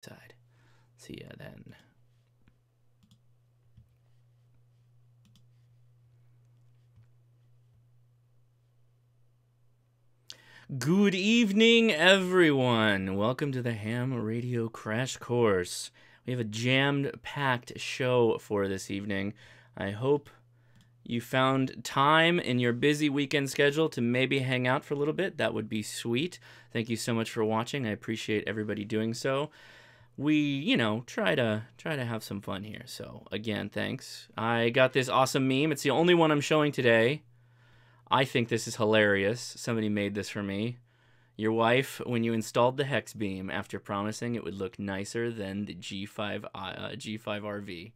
side. See ya then. Good evening, everyone. Welcome to the Ham Radio Crash Course. We have a jammed-packed show for this evening. I hope you found time in your busy weekend schedule to maybe hang out for a little bit. That would be sweet. Thank you so much for watching. I appreciate everybody doing so. We, try to have some fun here. So, again, thanks. I got this awesome meme. It's the only one I'm showing today. I think this is hilarious. Somebody made this for me. Your wife, when you installed the hex beam after promising it would look nicer than the G5RV.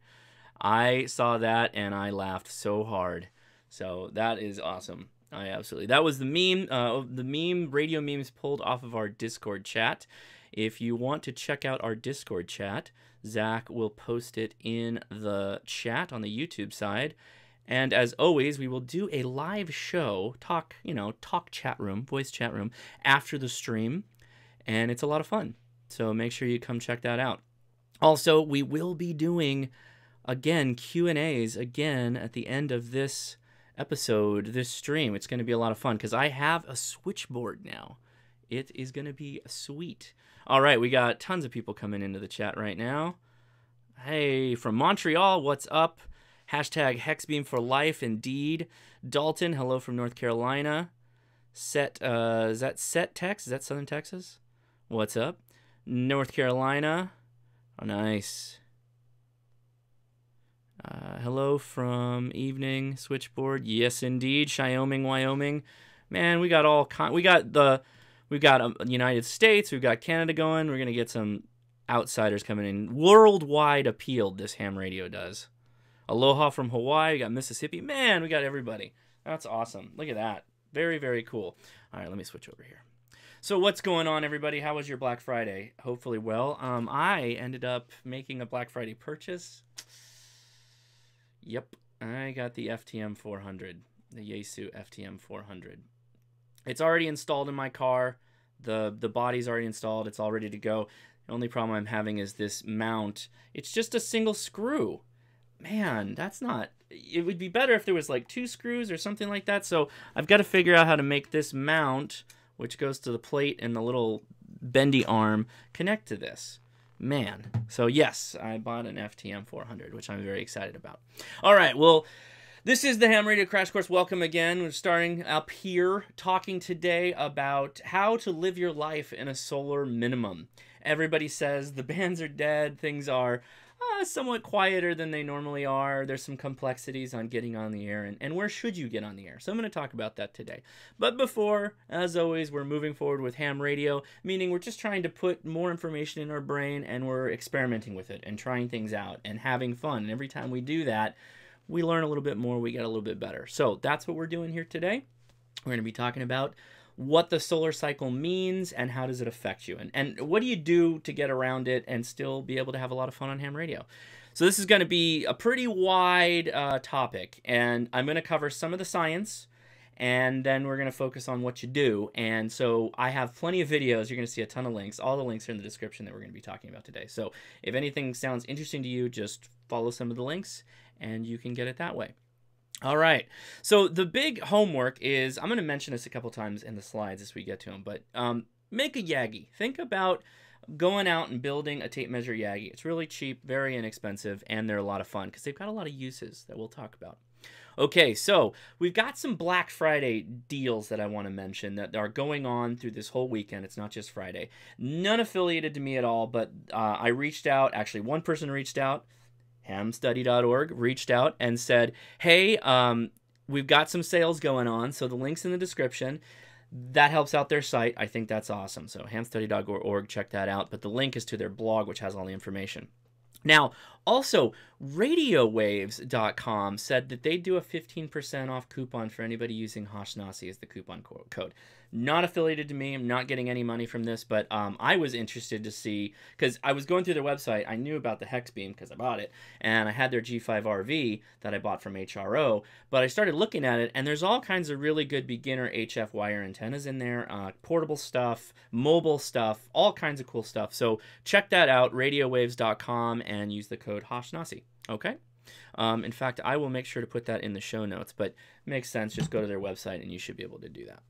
I saw that and I laughed so hard. So that is awesome. That was the meme. The meme, radio memes pulled off of our Discord chat. If you want to check out our Discord chat, Zach will post it in the chat on the YouTube side. And as always, we will do a live show, talk chat room, voice chat room after the stream. And it's a lot of fun. So make sure you come check that out. Also, we will be doing, again, Q&As again at the end of this episode, this stream. It's going to be a lot of fun because I have a switchboard now. It is going to be sweet. All right, we got tons of people coming into the chat right now. Hey, from Montreal, what's up? Hashtag Hexbeam for life, indeed. Dalton, hello from North Carolina. Is that Set Tex? Is that Southern Texas? What's up? North Carolina. Oh, nice. Hello from Evening Switchboard. Yes, indeed. Wyoming, Wyoming. Man, we got all we've got United States, we've got Canada going. We're gonna get some outsiders coming in. Worldwide appeal. This ham radio does. Aloha from Hawaii. We got Mississippi. Man, we got everybody. That's awesome. Look at that. Very, very cool. All right, let me switch over here. So what's going on, everybody? How was your Black Friday? Hopefully well. I ended up making a Black Friday purchase. Yep, I got the FTM 400, the Yaesu FTM 400. It's already installed in my car. The body's already installed. It's all ready to go. The only problem I'm having is this mount. It's just a single screw. Man, that's not... It would be better if there was like 2 screws or something like that. So I've got to figure out how to make this mount, which goes to the plate and the little bendy arm, connect to this. Man. So yes, I bought an FTM 400, which I'm very excited about. All right, well... This is the Ham Radio Crash Course. Welcome again. We're starting up here talking today about how to live your life in a solar minimum. Everybody says the bands are dead. Things are somewhat quieter than they normally are. There's some complexities on getting on the air and where should you get on the air. So I'm going to talk about that today. But before, as always, we're moving forward with ham radio, meaning we're just trying to put more information in our brain and we're experimenting with it and trying things out and having fun. And every time we do that, we learn a little bit more, we get a little bit better. So that's what we're doing here today. We're going to be talking about what the solar cycle means and how does it affect you. And what do you do to get around it and still be able to have a lot of fun on ham radio. So this is going to be a pretty wide topic. And I'm going to cover some of the science. And then we're going to focus on what you do. And so I have plenty of videos. You're going to see a ton of links. All the links are in the description that we're going to be talking about today. So if anything sounds interesting to you, just follow some of the links and you can get it that way. All right. So the big homework is, I'm going to mention this a couple times in the slides as we get to them, but make a Yagi. Think about going out and building a tape measure Yagi. It's really cheap, very inexpensive, and they're a lot of fun because they've got a lot of uses that we'll talk about. Okay, so we've got some Black Friday deals that I want to mention that are going on through this whole weekend. It's not just Friday. None affiliated to me at all, but I reached out. Actually, one person reached out. Hamstudy.org reached out and said, hey, we've got some sales going on, so the link's in the description. That helps out their site. I think that's awesome. So hamstudy.org, check that out. But the link is to their blog, which has all the information. Now, also, radiowaves.com said that they do a 15% off coupon for anybody using Hashnasi as the coupon code. Not affiliated to me. I'm not getting any money from this, but I was interested to see, because I was going through their website. I knew about the hex beam because I bought it, and I had their G5RV that I bought from HRO, but I started looking at it, and there's all kinds of really good beginner HF wire antennas in there, portable stuff, mobile stuff, all kinds of cool stuff. So check that out, radiowaves.com, and use the code HOSHNASI. Okay? In fact, I will make sure to put that in the show notes, but it makes sense. Just go to their website and you should be able to do that.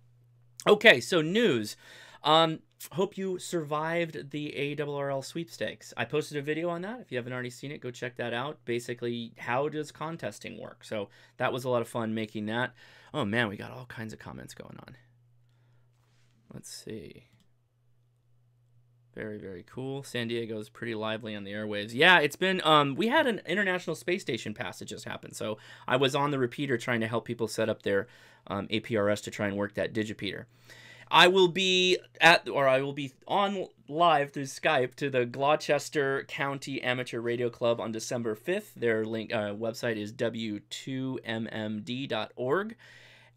Okay, so news. Hope you survived the ARRL sweepstakes. I posted a video on that. If you haven't already seen it, go check that out. Basically, how does contesting work? So that was a lot of fun making that. Oh man, we got all kinds of comments going on. Let's see. Very, very cool. San Diego's pretty lively on the airwaves. Yeah, it's been, we had an International Space Station passage just happen. So I was on the repeater trying to help people set up their APRS to try and work that digipeater. I will be on live through Skype to the Gloucester County Amateur Radio Club on December 5th. Their link website is w2mmd.org.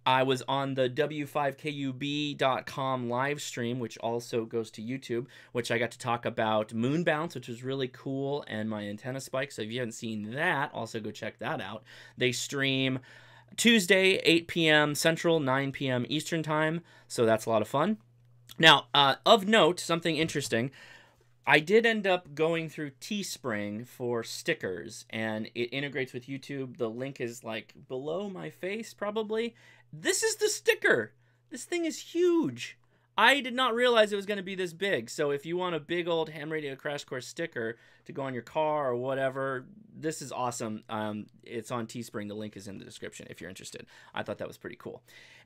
I was on the w5kub.com live stream, which also goes to YouTube, which I got to talk about moon bounce, which was really cool, and my antenna spike. So if you haven't seen that, also go check that out. They stream Tuesday, 8 p.m. Central, 9 p.m. Eastern Time, so that's a lot of fun. Now, of note, something interesting, I did end up going through Teespring for stickers, and it integrates with YouTube. The link is like below my face, probably. This is the sticker. This thing is huge. I did not realize it was going to be this big. So if you want a big old ham radio crash course sticker to go on your car or whatever, this is awesome. It's on Teespring. The link is in the description if you're interested. I thought that was pretty cool.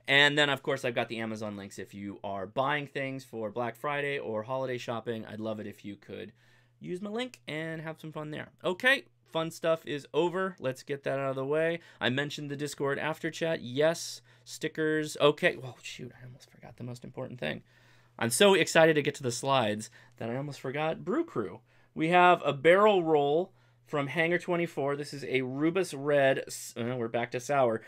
And then, of course, I've got the Amazon links if you are buying things for Black Friday or holiday shopping. I'd love it if you could use my link and have some fun there. Okay, fun stuff is over. Let's get that out of the way. I mentioned the Discord after chat. Yes, stickers. Okay, well, shoot, I almost forgot the most important thing. I'm so excited to get to the slides that I almost forgot Brew Crew. We have a barrel roll from Hangar 24. This is a Rubus Red, we're back to sour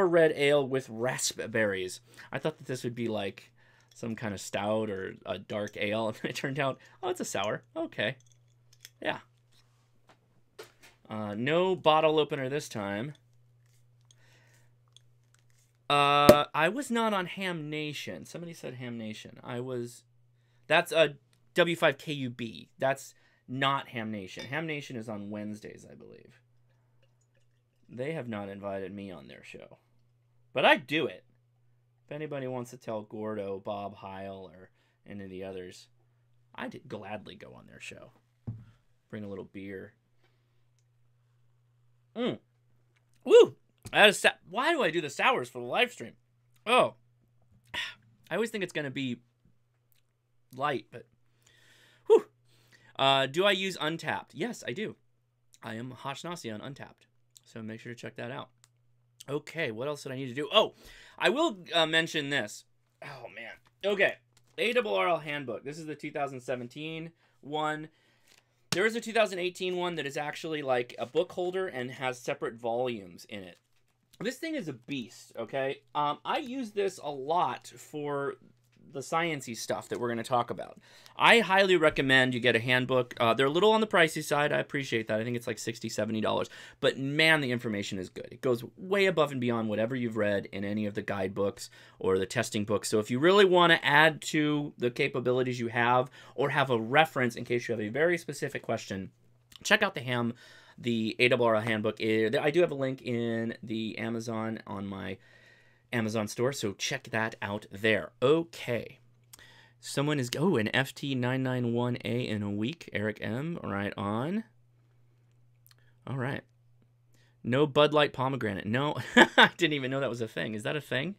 red ale with raspberries. I thought that this would be like some kind of stout or a dark ale, and it turned out, oh, it's a sour. Okay. Yeah. No bottle opener this time. I was not on Ham Nation. Somebody said Ham Nation. That's a W5KUB. That's not Ham Nation. Ham Nation is on Wednesdays, I believe. They have not invited me on their show. But I'd do it. If anybody wants to tell Gordo, Bob Heil, or any of the others, I'd gladly go on their show. Bring a little beer. Woo! Why do I do the sours for the live stream? Oh. I always think it's going to be light, but... Whew. Do I use Untapped? Yes, I do. I am Hashnasi on Untapped. So make sure to check that out. Okay, what else did I need to do? Oh, I will mention this. Oh, man. Okay, ARRL Handbook. This is the 2017 one. There is a 2018 one that is actually like a book holder and has separate volumes in it. This thing is a beast, okay? I use this a lot for the science-y stuff that we're going to talk about. I highly recommend you get a handbook. They're a little on the pricey side. I appreciate that. I think it's like $60, $70. But man, the information is good. It goes way above and beyond whatever you've read in any of the guidebooks or the testing books. So if you really want to add to the capabilities you have or have a reference in case you have a very specific question, check out the ARRL handbook. I do have a link in the Amazon on my Amazon store, so check that out there. Okay. Someone is... Oh, an FT991A in a week. Eric M. Right on. All right. No Bud Light pomegranate. No, I didn't even know that was a thing. Is that a thing?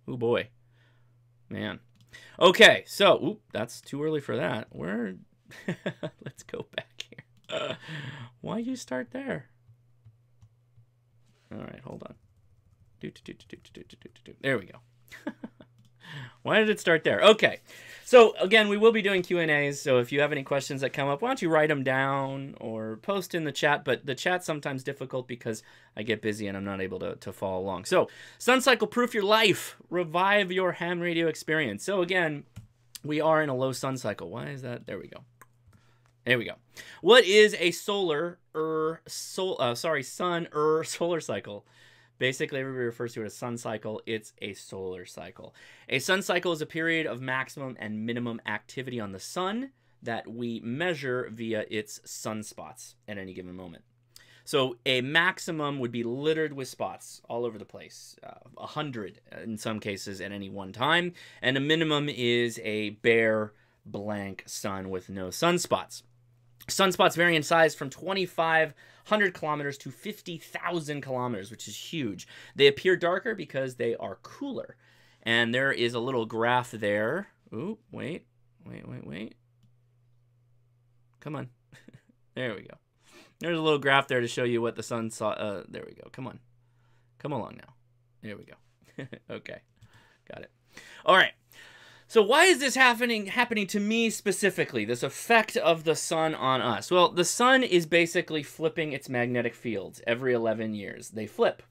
Oh, boy. Man. Okay, so... that's too early for that. Let's go back here. Why you start there? All right, hold on. There we go. Why did it start there? Okay, So again, we will be doing Q&As, so if you have any questions that come up, why don't you write them down or post in the chat, but the chat's sometimes difficult because I get busy and I'm not able to follow along. So, sun cycle, proof your life, revive your ham radio experience. So again, we are in a low sun cycle. Why is that? There we go. There we go. What is a sun solar cycle? Basically, everybody refers to it as sun cycle. It's a solar cycle. A sun cycle is a period of maximum and minimum activity on the sun that we measure via its sunspots at any given moment. So a maximum would be littered with spots all over the place, 100 in some cases at any one time, and a minimum is a bare, blank sun with no sunspots. Sunspots vary in size from 2,500 kilometers to 50,000 kilometers, which is huge. They appear darker because they are cooler. And there is a little graph there. Ooh, wait. Come on. There we go. There's a little graph there to show you what the sun saw. There we go. Come on. Come along now. There we go. Okay. Got it. All right. So why is this happening to me specifically, this effect of the sun on us? Well, the sun is basically flipping its magnetic fields every 11 years. They flip.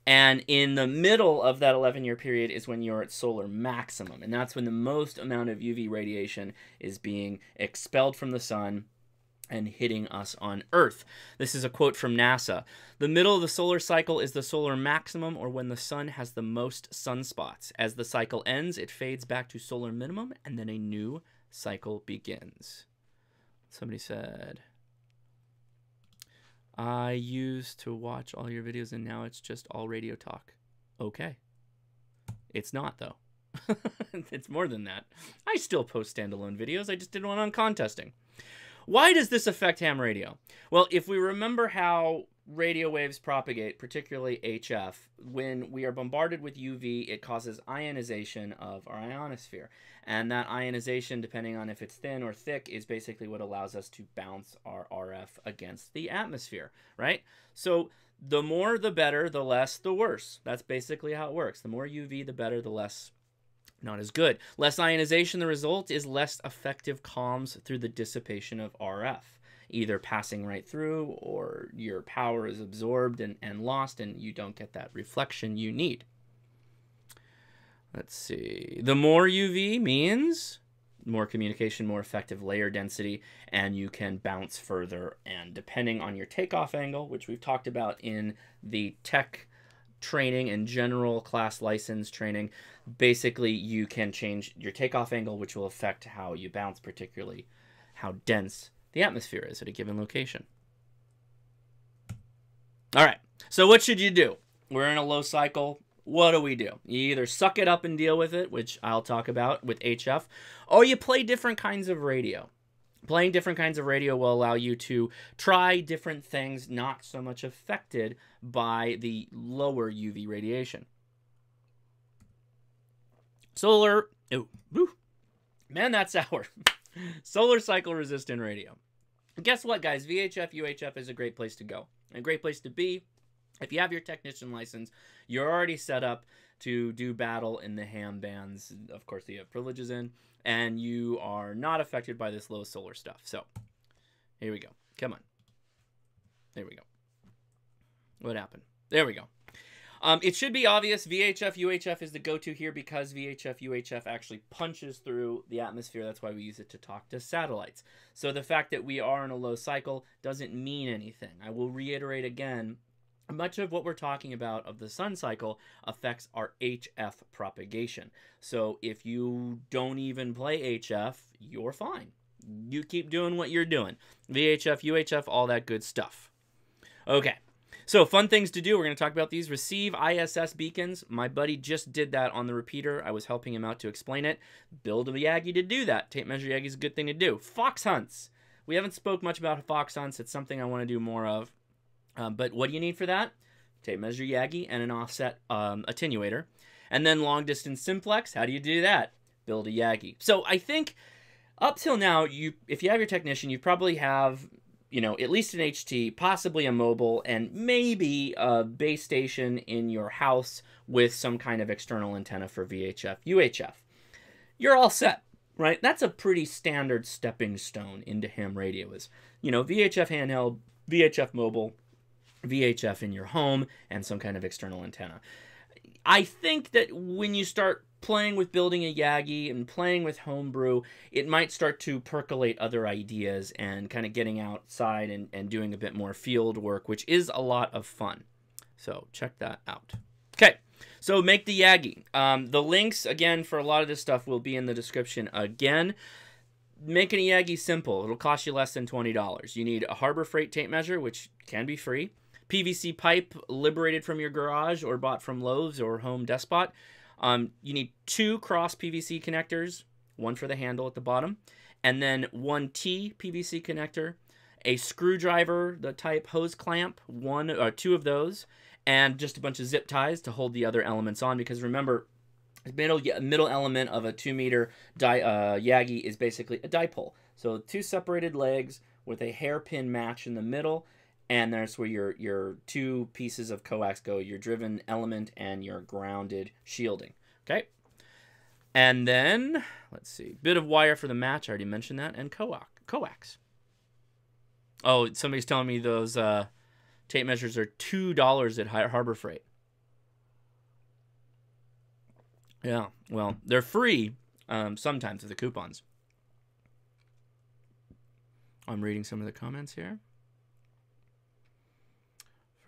And in the middle of that 11-year period is when you're at solar maximum. And that's when the most amount of UV radiation is being expelled from the sun and hitting us on Earth. This is a quote from NASA. The middle of the solar cycle is the solar maximum, or when the sun has the most sunspots. As the cycle ends, it fades back to solar minimum, and then a new cycle begins. Somebody said, I used to watch all your videos, and now it's just all radio talk. Okay. It's not, though. It's more than that. I still post standalone videos. I just did one on contesting. Why does this affect ham radio? Well, if we remember how radio waves propagate, particularly HF, when we are bombarded with UV, it causes ionization of our ionosphere. And that ionization, depending on if it's thin or thick, is basically what allows us to bounce our RF against the atmosphere, right? So the more the better, the less the worse. That's basically how it works. The more UV, the better, the less not as good. Less ionization, the result is less effective comms through the dissipation of RF, either passing right through or your power is absorbed and lost and you don't get that reflection you need. Let's see. The more UV means more communication, more effective layer density, and you can bounce further. And depending on your takeoff angle, which we've talked about in the tech training and general class license training, basically you can change your takeoff angle, which will affect how you bounce, particularly how dense the atmosphere is at a given location. All right, so what should you do? We're in a low cycle. What do? You either suck it up and deal with it, which I'll talk about with HF, or you play different kinds of radio. Playing different kinds of radio will allow you to try different things not so much affected by the lower UV radiation. Solar, oh, woo, man, that's sour. Solar cycle resistant radio. Guess what, guys? VHF UHF is a great place to go. A great place to be. If you have your technician license, you're already set up to do battle in the ham bands, of course, that you have privileges in, and you are not affected by this low solar stuff. So, here we go. Come on. There we go. What happened? There we go. It should be obvious VHF UHF is the go-to here because VHF UHF actually punches through the atmosphere. That's why we use it to talk to satellites. So the fact that we are in a low cycle doesn't mean anything. I will reiterate again, much of what we're talking about of the sun cycle affects our HF propagation. So if you don't even play HF, you're fine. You keep doing what you're doing. VHF, UHF, all that good stuff. Okay. So fun things to do. We're going to talk about these. Receive ISS beacons. My buddy just did that on the repeater. I was helping him out to explain it. Build a Yagi to do that. Tape measure Yagi is a good thing to do. Fox hunts. We haven't spoke much about fox hunts. It's something I want to do more of. But what do you need for that? Tape measure Yagi and an offset attenuator. And then long distance simplex. How do you do that? Build a Yagi. So I think up till now, if you have your technician, you probably have, you know, at least an HT, possibly a mobile, and maybe a base station in your house with some kind of external antenna for VHF, UHF. You're all set. right? That's a pretty standard stepping stone into ham radio is, you know, VHF handheld, VHF mobile, VHF in your home, and some kind of external antenna. I think that when you start playing with building a Yagi and playing with homebrew, it might start to percolate other ideas and kind of getting outside and doing a bit more field work, which is a lot of fun. So check that out. Okay, so make the Yagi. The links, again, for a lot of this stuff will be in the description again. Making a Yagi simple. It'll cost you less than $20. You need a Harbor Freight tape measure, which can be free. PVC pipe liberated from your garage or bought from Lowe's or Home Depot. You need 2 cross PVC connectors, one for the handle at the bottom, and then 1 T PVC connector, a screwdriver, the type hose clamp, 1 or 2 of those, and just a bunch of zip ties to hold the other elements on. Because remember, the middle element of a 2-meter Yagi is basically a dipole. So 2 separated legs with a hairpin match in the middle. And that's where your 2 pieces of coax go, your driven element and your grounded shielding. Okay? And then, let's see, bit of wire for the match, I already mentioned that, and coax. Oh, somebody's telling me those tape measures are $2 at Harbor Freight. Yeah, well, they're free sometimes with the coupons. I'm reading some of the comments here.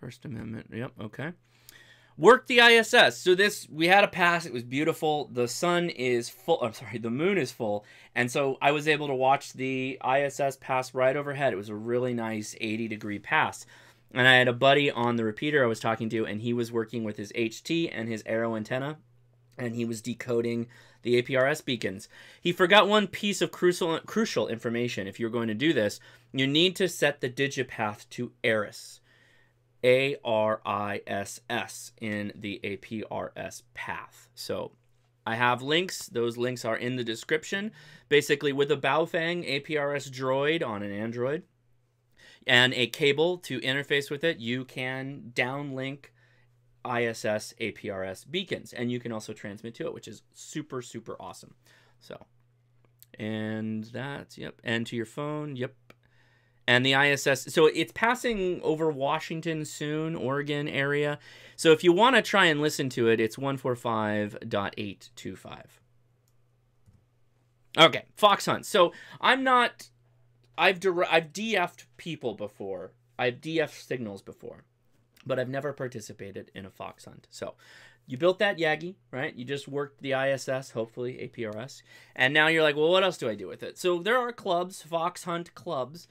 First Amendment. Yep. Okay. Work the ISS. So we had a pass. It was beautiful. The sun is full. I'm sorry. The moon is full. And so I was able to watch the ISS pass right overhead. It was a really nice 80-degree pass. And I had a buddy on the repeater I was talking to, and he was working with his HT and his Arrow antenna, and he was decoding the APRS beacons. He forgot one piece of crucial information. If you're going to do this, you need to set the digipath to ARIS. ARISS in the APRS path. So I have links. Those links are in the description. Basically, with a Baofeng APRS droid on an Android and a cable to interface with it, you can downlink ISS APRS beacons, and you can also transmit to it, which is super, super awesome. So, and that's, yep, and to your phone, yep. And the ISS, so it's passing over Washington soon, Oregon area. So if you want to try and listen to it, it's 145.825. Okay, fox hunt. So I've DF'd people before. I've DF'd signals before, but I've never participated in a fox hunt. So you built that Yagi, right? You just worked the ISS, hopefully APRS. And now you're like, well, what else do I do with it? So there are clubs, fox hunt clubs.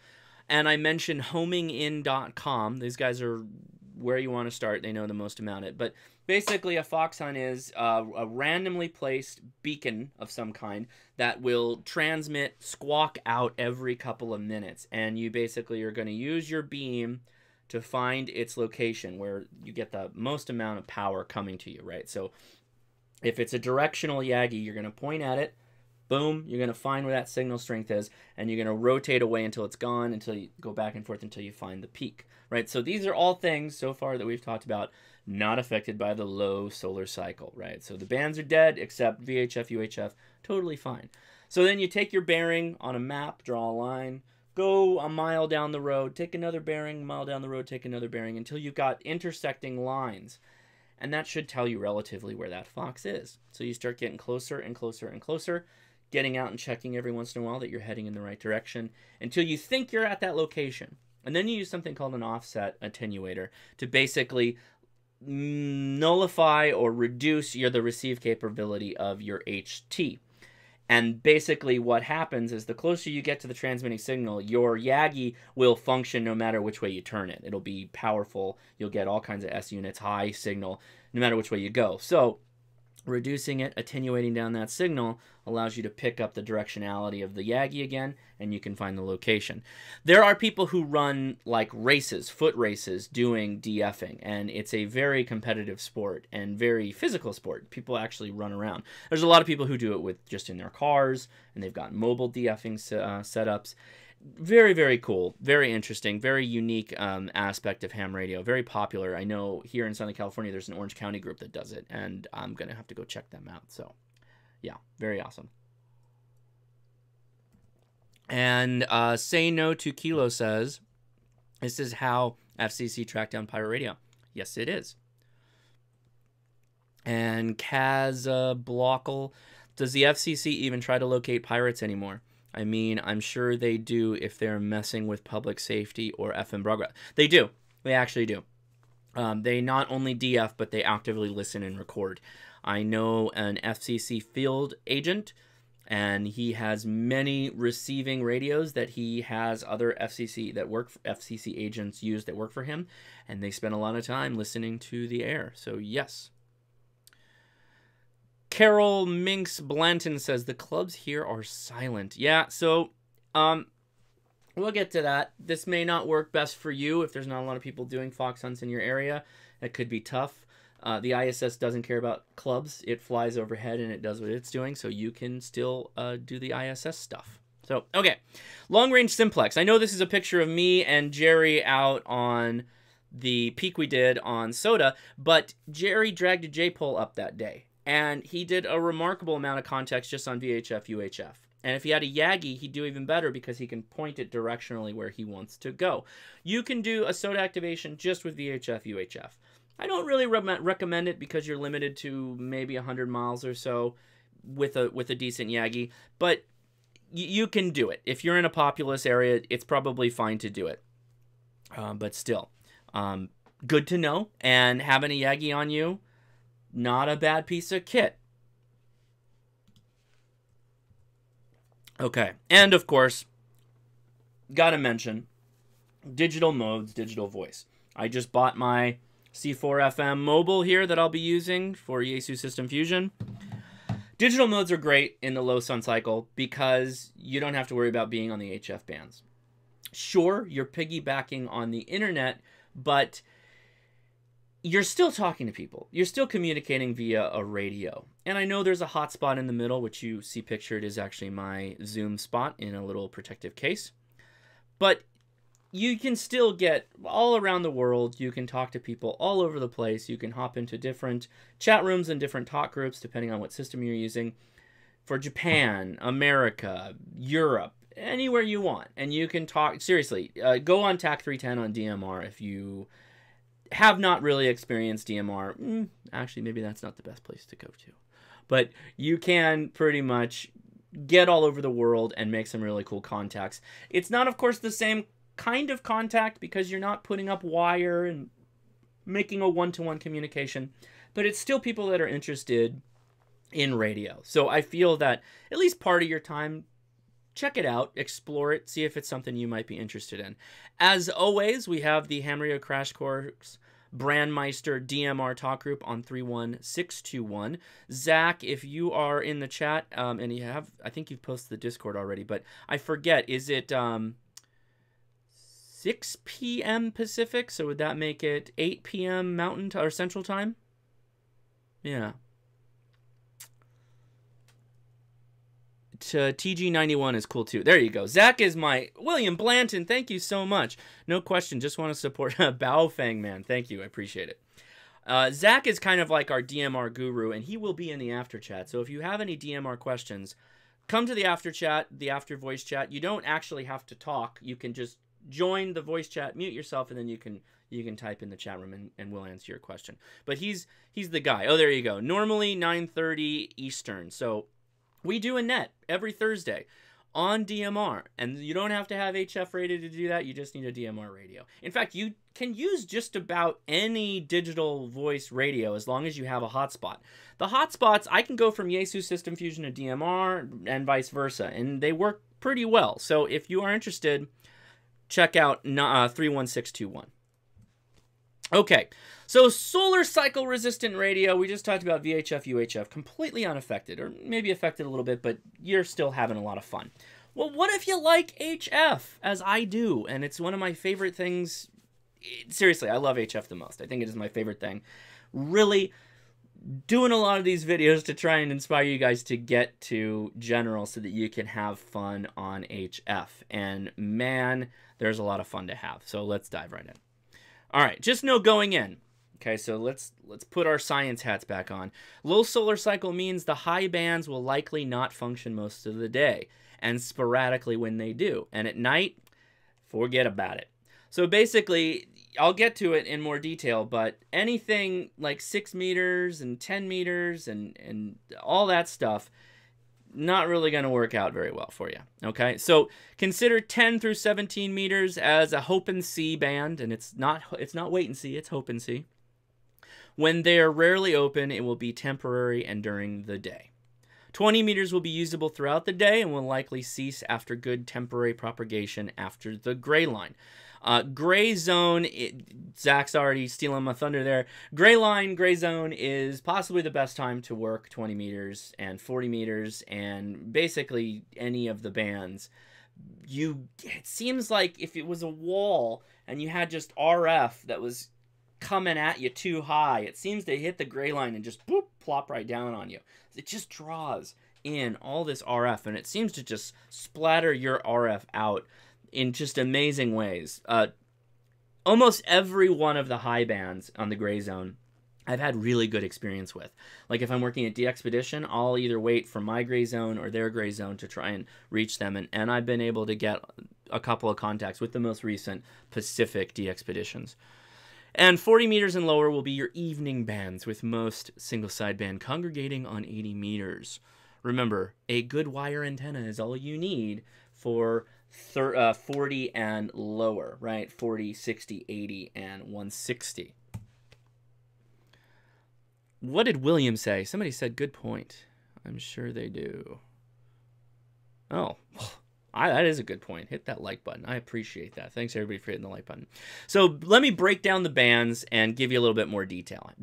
And I mentioned homingin.com. These guys are where you want to start. They know the most about it. But basically, a fox hunt is a randomly placed beacon of some kind that will transmit squawk out every couple of minutes. And you basically are going to use your beam to find its location where you get the most amount of power coming to you, right? So if it's a directional Yagi, you're going to point at it. Boom, you're going to find where that signal strength is, and you're going to rotate away until it's gone, until you go back and forth until you find the peak, right? So these are all things so far that we've talked about not affected by the low solar cycle, right? So the bands are dead, except VHF, UHF, totally fine. So then you take your bearing on a map, draw a line, go a mile down the road, take another bearing, mile down the road, take another bearing, until you've got intersecting lines. And that should tell you relatively where that fox is. So you start getting closer and closer and closer, getting out and checking every once in a while that you're heading in the right direction until you think you're at that location. And then you use something called an offset attenuator to basically nullify or reduce the receive capability of your HT. And basically what happens is the closer you get to the transmitting signal, your Yagi will function no matter which way you turn it. It'll be powerful. You'll get all kinds of S units, high signal, no matter which way you go. So reducing it, attenuating down that signal, allows you to pick up the directionality of the Yagi again, and you can find the location. There are people who run like races, foot races, doing DFing, and it's a very competitive sport and very physical sport. People actually run around. There's a lot of people who do it with just in their cars, and they've got mobile DFing setups. Very, very cool, very interesting, very unique aspect of ham radio. Very popular. I know here in Southern California there's an Orange County group that does it, and I'm going to have to go check them out. So, yeah, very awesome. And Say No to Kilo says, this is how FCC tracked down pirate radio. Yes, it is. And Kaz Blockle, does the FCC even try to locate pirates anymore? I mean, I'm sure they do if they're messing with public safety or FM broadcast. They do. They actually do. They not only DF, but they actively listen and record. I know an FCC field agent, and he has many receiving radios that he has other FCC agents use that work for him, and they spend a lot of time listening to the air. So yes. Carol Minx Blanton says the clubs here are silent. Yeah, so we'll get to that. This may not work best for you if there's not a lot of people doing fox hunts in your area. It could be tough. The ISS doesn't care about clubs. It flies overhead and it does what it's doing, so you can still do the ISS stuff. So, okay. Long Range Simplex. I know this is a picture of me and Jerry out on the peak we did on Soda, but Jerry dragged a J-pole up that day. And he did a remarkable amount of context just on VHF UHF. And if he had a Yagi, he'd do even better because he can point it directionally where he wants to go. You can do a SOTA activation just with VHF UHF. I don't really recommend it because you're limited to maybe 100 miles or so with a decent Yagi. But you can do it. If you're in a populous area, it's probably fine to do it. But still, good to know. And having a Yagi on you, not a bad piece of kit. Okay, and of course, gotta mention, digital modes, digital voice. I just bought my C4FM mobile here that I'll be using for Yaesu System Fusion. Digital modes are great in the low sun cycle because you don't have to worry about being on the HF bands. Sure, you're piggybacking on the internet, but you're still talking to people. You're still communicating via a radio. And I know there's a hotspot in the middle, which you see pictured is actually my Zoom spot in a little protective case. But you can still get all around the world. You can talk to people all over the place. You can hop into different chat rooms and different talk groups, depending on what system you're using, for Japan, America, Europe, anywhere you want. And you can talk, seriously, go on TAC 310 on DMR if you have not really experienced DMR. Actually, maybe that's not the best place to go to. But you can pretty much get all over the world and make some really cool contacts. It's not, of course, the same kind of contact because you're not putting up wire and making a one-to-one communication, but it's still people that are interested in radio. So I feel that at least part of your time, check it out, explore it, see if it's something you might be interested in. As always, we have the Ham Radio Crash Course Brandmeister DMR talk group on 31621. Zach, if you are in the chat, and you have, I think you've posted the Discord already, but I forget, is it 6 p.m. Pacific? So would that make it 8 p.m. Mountain or Central Time? Yeah. TG91 is cool too. There you go. Zach is my William Blanton. Thank you so much. No question. Just want to support Baofeng, man. Thank you. I appreciate it. Zach is kind of like our DMR guru, and he will be in the after chat. So if you have any DMR questions, come to the after chat, the after voice chat. You don't actually have to talk. You can just join the voice chat, mute yourself, and then you can type in the chat room and we'll answer your question. But he's the guy. Oh, there you go. Normally 9:30 Eastern. So we do a net every Thursday on DMR, and you don't have to have HF radio to do that. You just need a DMR radio. In fact, you can use just about any digital voice radio as long as you have a hotspot. The hotspots, I can go from Yaesu System Fusion to DMR and vice versa, and they work pretty well. So if you are interested, check out 31621. Okay, so solar cycle resistant radio, we just talked about VHF UHF, completely unaffected, or maybe affected a little bit, but you're still having a lot of fun. Well, what if you like HF, as I do, and it's one of my favorite things. Seriously, I love HF the most. I think it is my favorite thing. Really doing a lot of these videos to try and inspire you guys to get to general so that you can have fun on HF. And man, there's a lot of fun to have. So let's dive right in. All right, just know going in. Okay, so let's put our science hats back on. Low solar cycle means the high bands will likely not function most of the day. and sporadically when they do. And at night, forget about it. So basically, I'll get to it in more detail, but anything like 6 meters and 10 meters and all that stuff, not really going to work out very well for you. Okay, so consider 10 through 17 meters as a hope and see band, and it's not wait and see, it's hope and see. When they are rarely open, it will be temporary and during the day. 20 meters will be usable throughout the day and will likely cease after good temporary propagation after the gray line. Gray zone, Zach's already stealing my thunder there. Gray line, gray zone is possibly the best time to work 20 meters and 40 meters and basically any of the bands. It seems like if it was a wall and you had just RF that was coming at you too high, it seems to hit the gray line and just boop, plop right down on you. It just draws in all this RF and it seems to just splatter your RF out in just amazing ways. Almost every one of the high bands on the gray zone I've had really good experience with. Like if I'm working at DXpedition, I'll either wait for my gray zone or their gray zone to try and reach them. And I've been able to get a couple of contacts with the most recent Pacific DXpeditions. And 40 meters and lower will be your evening bands, with most single sideband congregating on 80 meters. Remember, a good wire antenna is all you need for 40 and lower, right? 40, 60, 80, and 160. What did William say? Somebody said, good point. I'm sure they do. Oh, that is a good point. Hit that like button. I appreciate that. Thanks, everybody, for hitting the like button. So let me break down the bands and give you a little bit more detail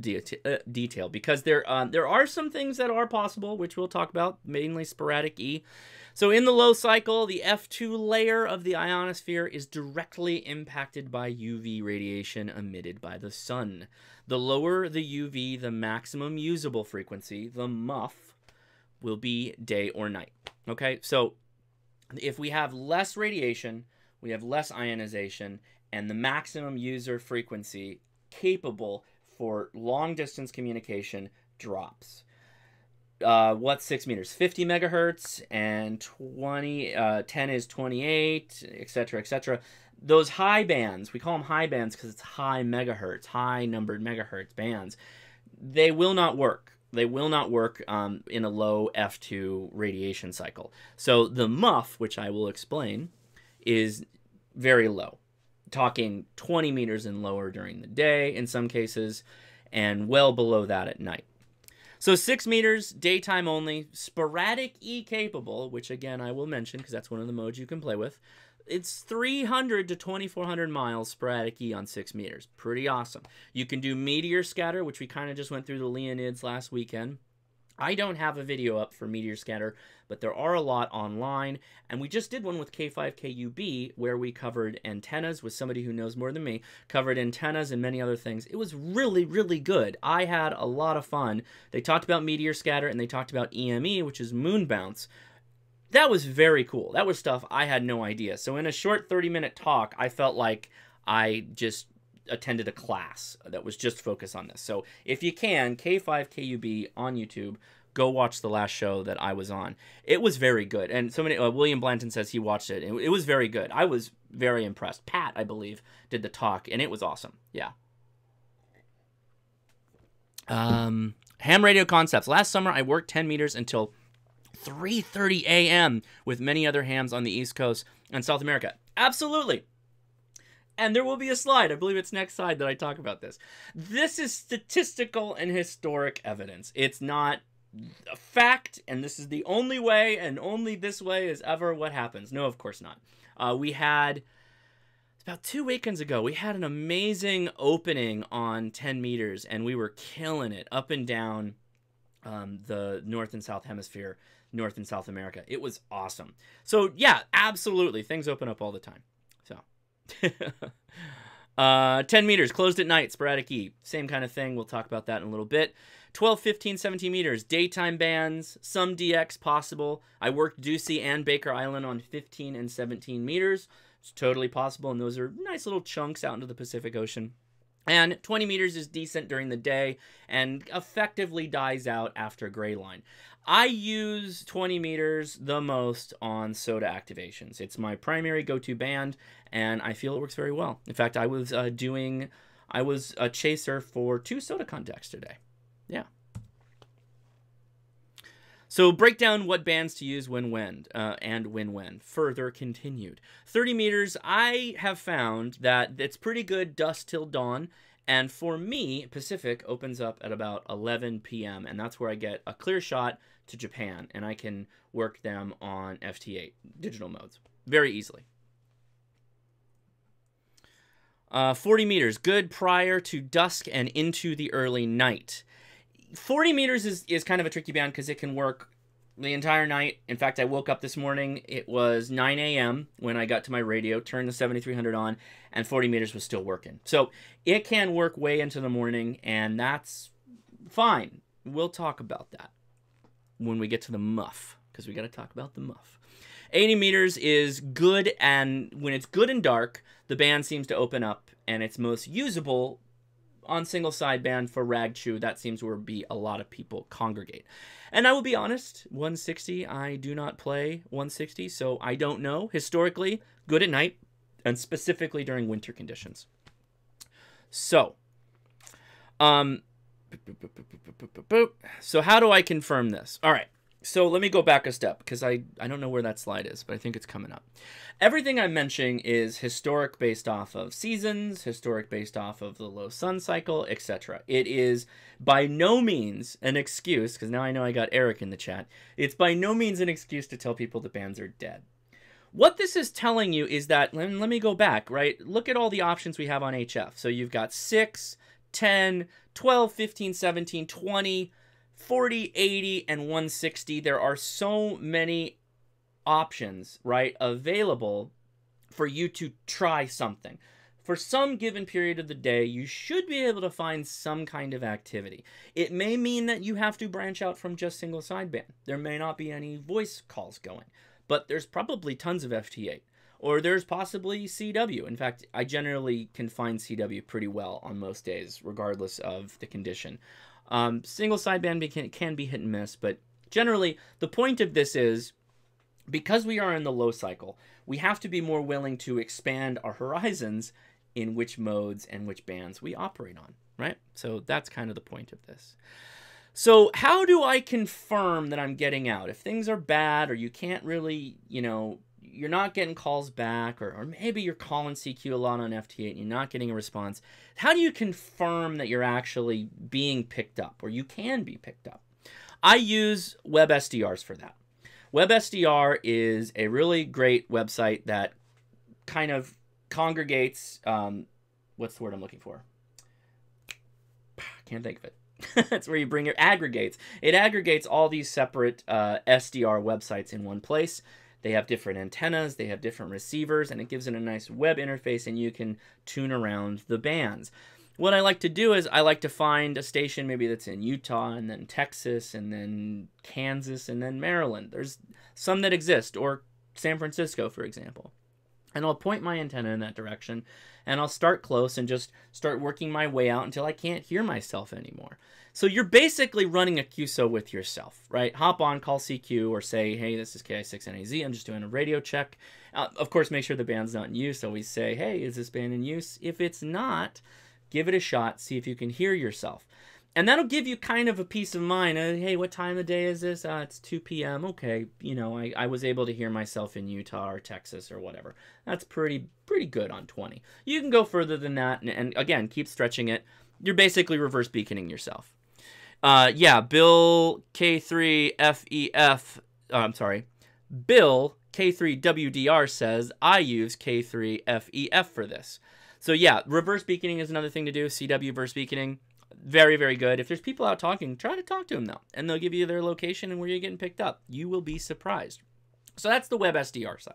because there are some things that are possible, which we'll talk about, mainly sporadic E. So in the low cycle, the F2 layer of the ionosphere is directly impacted by UV radiation emitted by the sun. The lower the UV, the maximum usable frequency, the MUF, will be day or night. Okay, so if we have less radiation, we have less ionization, and the maximum user frequency capable for long-distance communication drops. What's 6 meters? 50 megahertz, and 10 is 28, etc., etc. Those high bands, we call them high bands because it's high megahertz, high numbered megahertz bands, they will not work. They will not work in a low F2 radiation cycle. So the MUF, which I will explain, is very low. Talking 20 meters and lower during the day in some cases, and well below that at night. So 6 meters, daytime only, sporadic E capable, which again I will mention because that's one of the modes you can play with. It's 300 to 2,400 miles sporadic E on 6 meters. Pretty awesome. You can do meteor scatter, which we kind of just went through the Leonids last weekend. I don't have a video up for meteor scatter, but there are a lot online. And we just did one with K5KUB where we covered antennas with somebody who knows more than me, covered antennas and many other things. It was really, really good. I had a lot of fun. They talked about meteor scatter and they talked about EME, which is moon bounce. That was very cool. That was stuff I had no idea. So in a short 30-minute talk, I felt like I just attended a class that was just focused on this. So if you can, K5KUB on YouTube, go watch the last show that I was on. It was very good. And somebody, William Blanton says he watched it. It was very good. I was very impressed. Pat, I believe, did the talk, and it was awesome. Yeah. Ham radio concepts. Last summer, I worked 10 meters until 3:30 a.m. with many other hams on the East Coast and South America. Absolutely. And there will be a slide, I believe it's next slide, that I talk about this. This is statistical and historic evidence. It's not a fact, and this is the only way, and only this way is ever what happens. No, of course not. We had, about 2 weekends ago, we had an amazing opening on 10 meters, and we were killing it up and down the North and South Hemisphere, North and South America. It was awesome. So, yeah, absolutely. Things open up all the time. So, 10 meters, closed at night, sporadic E. Same kind of thing. We'll talk about that in a little bit. 12, 15, 17 meters, daytime bands, some DX possible. I worked Ducey and Baker Island on 15 and 17 meters. It's totally possible, and those are nice little chunks out into the Pacific Ocean. And 20 meters is decent during the day and effectively dies out after gray line. I use 20 meters the most on soda activations. It's my primary go-to band, and I feel it works very well. In fact, I was a chaser for 2 soda contacts today. Yeah. So break down what bands to use when. Further continued. 30 meters, I have found that it's pretty good dusk till dawn. And for me, Pacific opens up at about 11 p.m. And that's where I get a clear shot to Japan. And I can work them on FT8 digital modes very easily. 40 meters, good prior to dusk and into the early night. 40 meters is kind of a tricky band because it can work the entire night. In fact, I woke up this morning, it was 9 a.m. when I got to my radio, turned the 7300 on, and 40 meters was still working. So it can work way into the morning, and that's fine. We'll talk about that when we get to the muff, because we got to talk about the muff. 80 meters is good, and when it's good and dark, the band seems to open up, and it's most usable on single sideband for rag chew. That seems where be a lot of people congregate. And I will be honest, 160, I do not play 160, so I don't know. Historically, good at night, and specifically during winter conditions. So, so how do I confirm this? All right. So let me go back a step, because I don't know where that slide is, but I think it's coming up. Everything I'm mentioning is historic based off of seasons, historic based off of the low sun cycle, etc. It is by no means an excuse, because now I know I got Eric in the chat, it's by no means an excuse to tell people the bands are dead. What this is telling you is that, let me go back, right? Look at all the options we have on HF. So you've got 6, 10, 12, 15, 17, 20, 40, 80, and 160. There are so many options, right, available for you to try something. For some given period of the day, you should be able to find some kind of activity. It may mean that you have to branch out from just single sideband. There may not be any voice calls going, but there's probably tons of FT8. Or there's possibly CW. In fact, I generally can find CW pretty well on most days, regardless of the condition. Single sideband can be hit and miss, but generally the point of this is, because we are in the low cycle, we have to be more willing to expand our horizons in which modes and which bands we operate on, right? So that's kind of the point of this. So how do I confirm that I'm getting out? If things are bad, or you can't really, you're not getting calls back, or maybe you're calling CQ a lot on FT8 and you're not getting a response, how do you confirm that you're actually being picked up, or you can be picked up? I use web SDRs for that. Web SDR is a really great website that kind of congregates, what's the word I'm looking for? Can't think of it. That's where you bring your aggregates. It aggregates all these separate SDR websites in one place. They have different antennas, they have different receivers, and it gives it a nice web interface, and you can tune around the bands. What I like to do is I like to find a station maybe that's in Utah, and then Texas, and then Kansas, and then Maryland. There's some that exist, or San Francisco, for example. And I'll point my antenna in that direction, and I'll start close and just start working my way out until I can't hear myself anymore. So you're basically running a QSO with yourself, right? Hop on, call CQ, or say, hey, this is KI6NAZ, I'm just doing a radio check. Of course, make sure the band's not in use. Always say, hey, is this band in use? If it's not, give it a shot, see if you can hear yourself. And that'll give you kind of a peace of mind. Hey, what time of day is this? It's 2 p.m. Okay, I was able to hear myself in Utah or Texas or whatever. That's pretty good on 20. You can go further than that, and again, keep stretching it. You're basically reverse beaconing yourself. Yeah, Bill K3FEF, Bill K3WDR says, I use K3FEF for this. So yeah, reverse beaconing is another thing to do. CW reverse beaconing. Very, very good. If there's people out talking, try to talk to them, though. And they'll give you their location and where you're getting picked up. You will be surprised. So that's the web SDR side.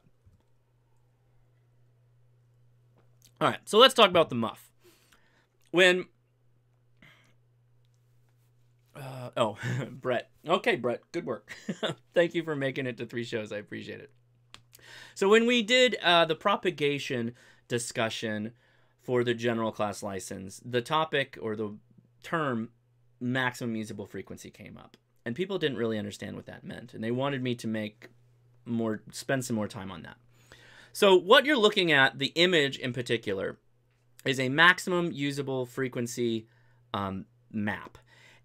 All right, so let's talk about the muff. Brett. Okay, Brett, good work. Thank you for making it to 3 shows. I appreciate it. So when we did the propagation discussion for the general class license, the topic or the term maximum usable frequency came up. And people didn't really understand what that meant. And they wanted me to spend some more time on that. So what you're looking at, the image in particular, is a maximum usable frequency map.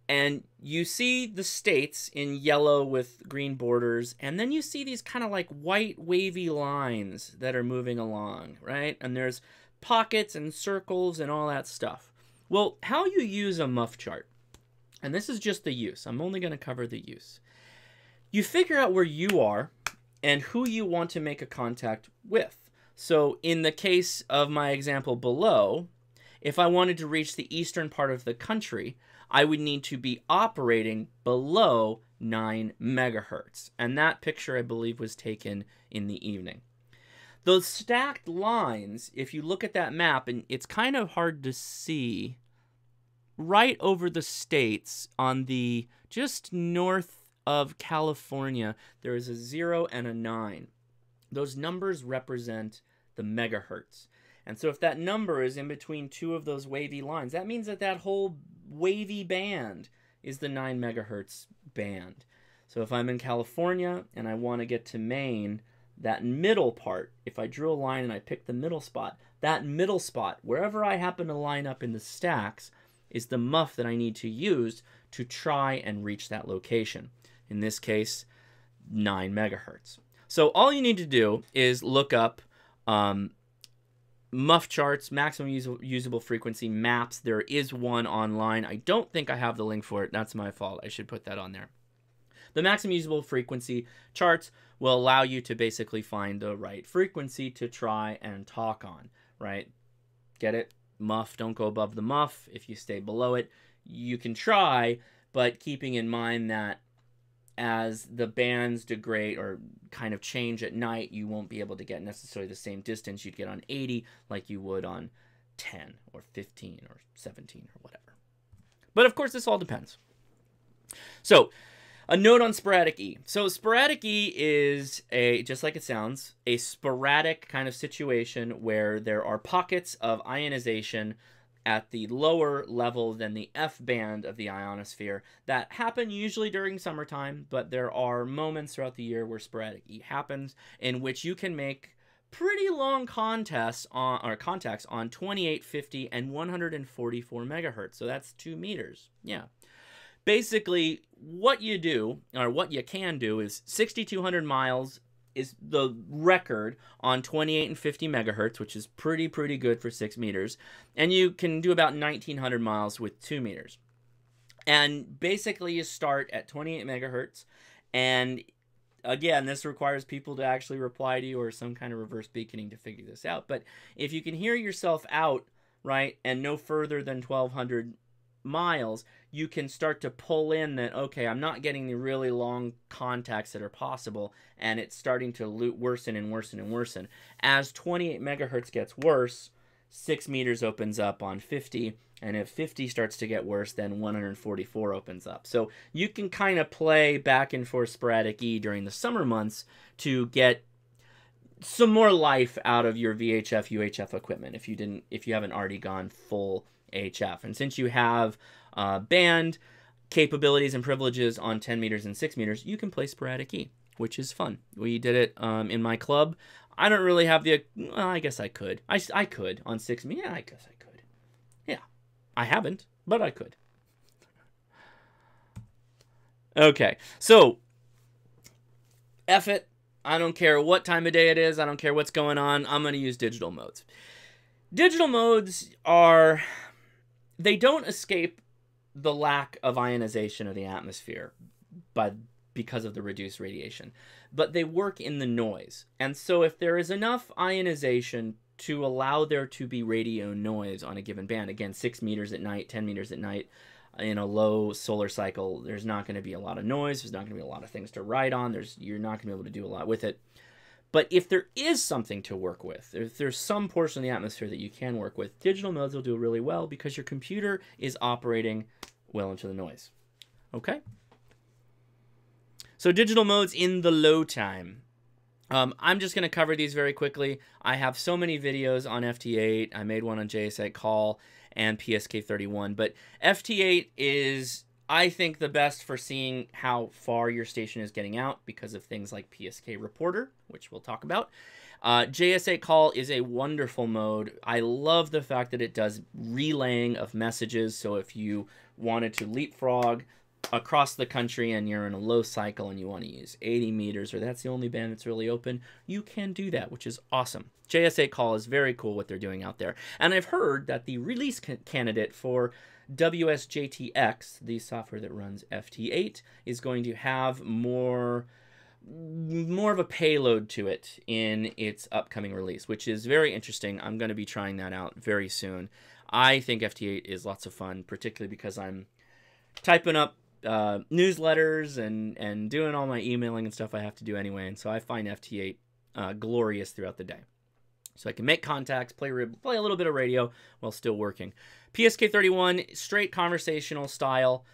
And you see the states in yellow with green borders, and then you see these kind of like white wavy lines that are moving along, right? And there's pockets and circles and all that stuff. Well, how you use a MUF chart, and this is just the use. I'm only going to cover the use. You figure out where you are and who you want to make a contact with. So in the case of my example below, if I wanted to reach the eastern part of the country, I would need to be operating below 9 megahertz. And that picture, I believe, was taken in the evening. Those stacked lines, if you look at that map, and it's kind of hard to see, right over the states on the just north of California, there is a 0 and a 9. Those numbers represent the megahertz. And so if that number is in between two of those wavy lines, that means that that whole wavy band is the 9 megahertz band. So if I'm in California and I want to get to Maine, that middle part, if I drew a line and I pick the middle spot, that middle spot, wherever I happen to line up in the stacks, is the MUF that I need to use to try and reach that location. In this case, 9 megahertz. So all you need to do is look up MUF charts, maximum usable frequency maps. There is one online. I don't think I have the link for it. That's my fault. I should put that on there. The maximum usable frequency charts will allow you to basically find the right frequency to try and talk on, right? Get it? MUF, don't go above the MUF. If you stay below it, you can try, but keeping in mind that as the bands degrade or kind of change at night, you won't be able to get necessarily the same distance you'd get on 80 like you would on 10 or 15 or 17 or whatever. But of course, this all depends. So, a note on Sporadic E. So Sporadic E is just like it sounds, a sporadic kind of situation where there are pockets of ionization at the lower level than the F band of the ionosphere that happen usually during summertime, but there are moments throughout the year where Sporadic E happens in which you can make pretty long contacts on 28, 50, and 144 megahertz. So that's 2 meters. Yeah. Basically, what you do, or what you can do, is 6,200 miles is the record on 28 and 50 megahertz, which is pretty good for 6 meters. And you can do about 1,900 miles with 2 meters. And basically, you start at 28 megahertz. And again, this requires people to actually reply to you or some kind of reverse beaconing to figure this out. But if you can hear yourself out, right, and no further than 1,200 miles, you can start to pull in that, okay, I'm not getting the really long contacts that are possible, and it's starting to worsen and worsen and worsen. As 28 megahertz gets worse, 6 meters opens up on 50, and if 50 starts to get worse, then 144 opens up. So you can kind of play back and forth Sporadic E during the summer months to get some more life out of your VHF UHF equipment if you haven't already gone full HF. And since you have band capabilities and privileges on 10 meters and 6 meters, you can play Sporadic E, which is fun. We did it in my club. I don't really have the... Well, I guess I could. I could on 6 meters. Yeah, I guess I could. Yeah. I haven't, but I could. Okay, so F it. I don't care what time of day it is. I don't care what's going on. I'm going to use digital modes. Digital modes are... They don't escape the lack of ionization of the atmosphere because of the reduced radiation, but they work in the noise. And so if there is enough ionization to allow there to be radio noise on a given band, again, 6 meters at night, 10 meters at night, in a low solar cycle, there's not going to be a lot of noise. There's not going to be a lot of things to write on. You're not going to be able to do a lot with it. But if there is something to work with, if there's some portion of the atmosphere that you can work with, digital modes will do really well because your computer is operating well into the noise. Okay? So digital modes in the low time. I'm just going to cover these very quickly. I have so many videos on FT8. I made one on JSA Call and PSK31, but FT8 is, I think, the best for seeing how far your station is getting out because of things like PSK Reporter, which we'll talk about. JSA Call is a wonderful mode. I love the fact that it does relaying of messages, so if you wanted to leapfrog across the country and you're in a low cycle and you want to use 80 meters, or that's the only band that's really open, you can do that, which is awesome. JSA Call is very cool what they're doing out there. And I've heard that the release candidate for WSJTX, the software that runs FT8, is going to have more of a payload to it in its upcoming release, which is very interesting. I'm going to be trying that out very soon. I think FT8 is lots of fun, particularly because I'm typing up newsletters and doing all my emailing and stuff I have to do anyway, and so I find FT8 glorious throughout the day. So I can make contacts, play a little bit of radio while still working. PSK31, straight conversational style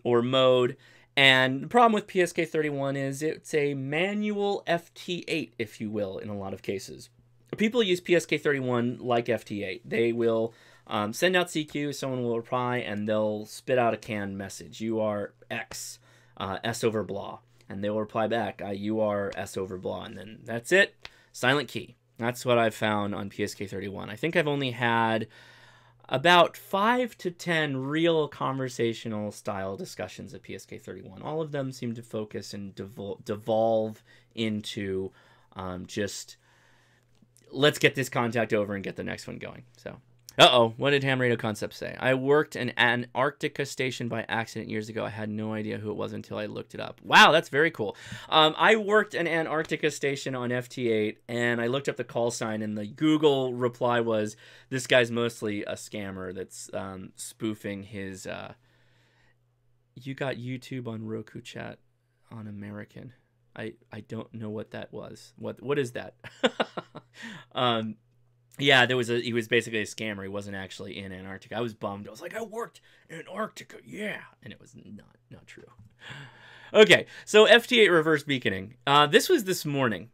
or mode, and the problem with PSK31 is it's a manual FT8, if you will, in a lot of cases. People use PSK31 like FT8. They will send out CQ, someone will reply, and they'll spit out a canned message. You are X, S over blah. And they will reply back, you are S over blah. And then that's it. Silent key. That's what I've found on PSK31. I think I've only had about 5 to 10 real conversational style discussions at PSK31. All of them seem to focus and devolve into just let's get this contact over and get the next one going. So, what did Ham Radio Concept say? I worked an Antarctica station by accident years ago. I had no idea who it was until I looked it up. Wow, that's very cool. I worked an Antarctica station on FT8, and I looked up the call sign, and the Google reply was, this guy's mostly a scammer that's spoofing his... you got YouTube on Roku chat on American. I don't know what that was. What is that? Yeah, he was basically a scammer. He wasn't actually in Antarctica. I was bummed. I was like, I worked in Antarctica, yeah. And it was not true. Okay, so FT8 reverse beaconing. This was this morning.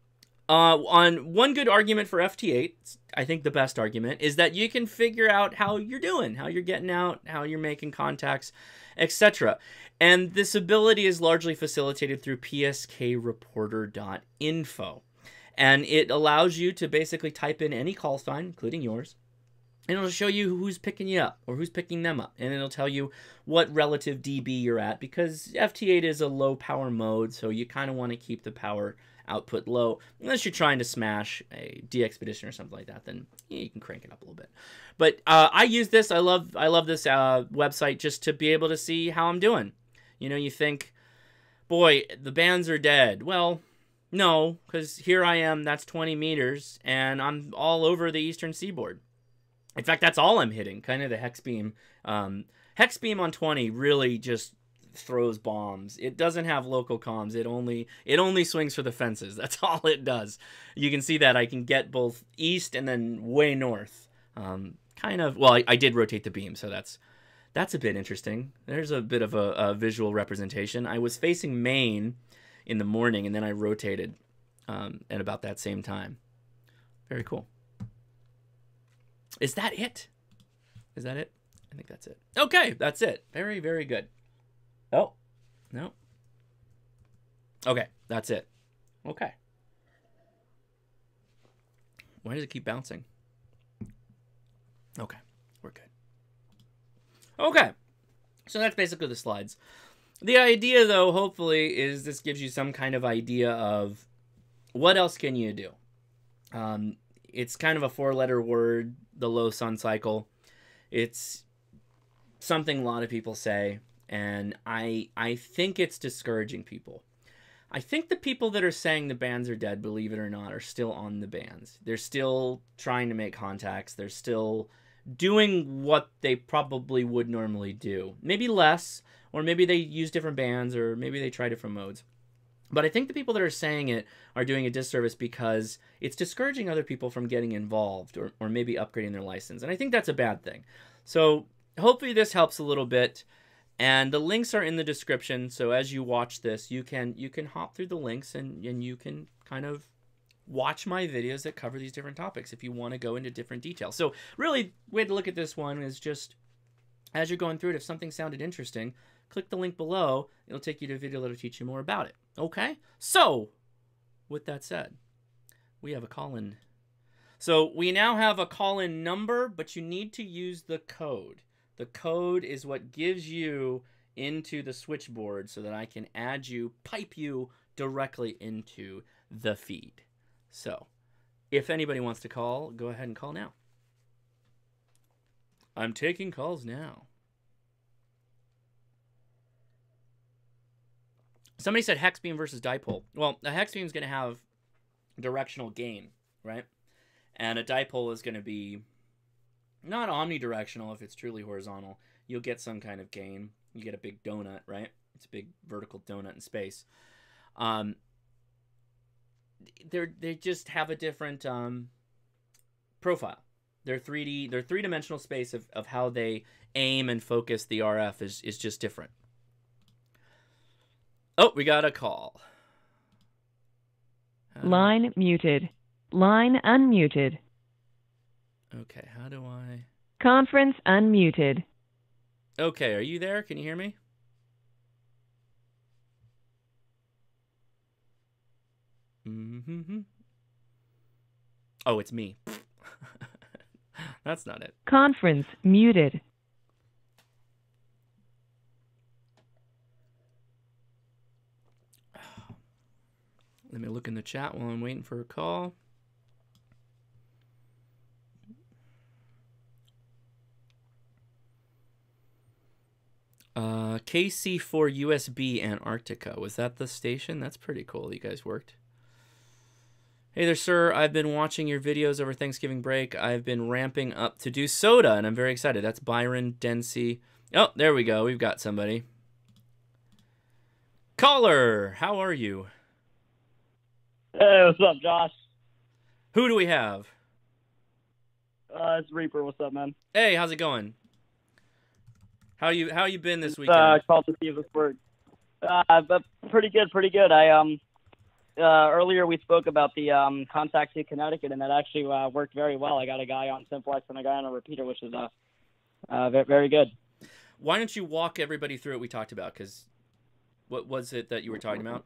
On one good argument for FT8, I think the best argument, is that you can figure out how you're doing, how you're getting out, how you're making contacts, etc. And this ability is largely facilitated through pskreporter.info. And it allows you to basically type in any call sign, including yours, and it'll show you who's picking you up or who's picking them up. And it'll tell you what relative dB you're at, because FT8 is a low power mode, so you kind of want to keep the power output low. Unless you're trying to smash a DXpedition or something like that, then you can crank it up a little bit. But I use this. I love this website just to be able to see how I'm doing. You know, you think, boy, the bands are dead. Well, no, because here I am, that's 20 meters, and I'm all over the eastern seaboard. In fact, that's all I'm hitting, kind of the hex beam. Hex beam on 20 really just throws bombs. It doesn't have local comms. It only swings for the fences. That's all it does. You can see that I can get both east and then way north. Well, I did rotate the beam, so that's a bit interesting. There's a bit of a visual representation. I was facing Maine in the morning, and then I rotated at about that same time. Very cool. Is that it? Is that it? I think that's it. Okay, that's it. Very, very good. Oh, no. Okay, that's it. Okay. Why does it keep bouncing? Okay, we're good. Okay, so that's basically the slides. The idea, though, hopefully, is this gives you some kind of idea of what else can you do. It's kind of a 4-letter word, the low sun cycle. It's something a lot of people say, and I think it's discouraging people. I think the people that are saying the bands are dead, believe it or not, are still on the bands. They're still trying to make contacts. They're still doing what they probably would normally do. Maybe less, or maybe they use different bands, or maybe they try different modes. But I think the people that are saying it are doing a disservice because it's discouraging other people from getting involved or maybe upgrading their license. And I think that's a bad thing. So hopefully this helps a little bit. And the links are in the description. So as you watch this, you can hop through the links and you can kind of watch my videos that cover these different topics if you want to go into different details. So really, way to look at this one is just, as you're going through it, if something sounded interesting, click the link below. It'll take you to a video that'll teach you more about it. Okay? So, with that said, we have a call-in. So, we now have a call-in number, but you need to use the code. The code is what gives you into the switchboard so that I can add you, pipe you directly into the feed. So, if anybody wants to call, go ahead and call now. I'm taking calls now. Somebody said hex beam versus dipole. Well, a hex beam is going to have directional gain, right? And a dipole is going to be not omnidirectional if it's truly horizontal. You'll get some kind of gain. You get a big donut, right? It's a big vertical donut in space. They just have a different profile. They're three-dimensional space of how they aim and focus the RF is just different. Oh, we got a call. Line muted. Line unmuted. Okay, how do I... Conference unmuted. Okay, are you there? Can you hear me? Mm-hmm. Oh, it's me. That's not it. Conference muted. Let me look in the chat while I'm waiting for a call. KC4 USB Antarctica. Was that the station? That's pretty cool. You guys worked. Hey there, sir. I've been watching your videos over Thanksgiving break. I've been ramping up to do soda, and I'm very excited. That's Byron Dempsey. Oh, there we go. We've got somebody. Caller, how are you? Hey, what's up, Josh? Who do we have? It's Reaper. What's up, man? Hey, how's it going? How you been this weekend? Called to see if this works. But pretty good, pretty good. I earlier we spoke about the contact to Connecticut, and that actually worked very well. I got a guy on simplex and a guy on a repeater, which is very good. Why don't you walk everybody through what we talked about? Because what was it that you were talking about?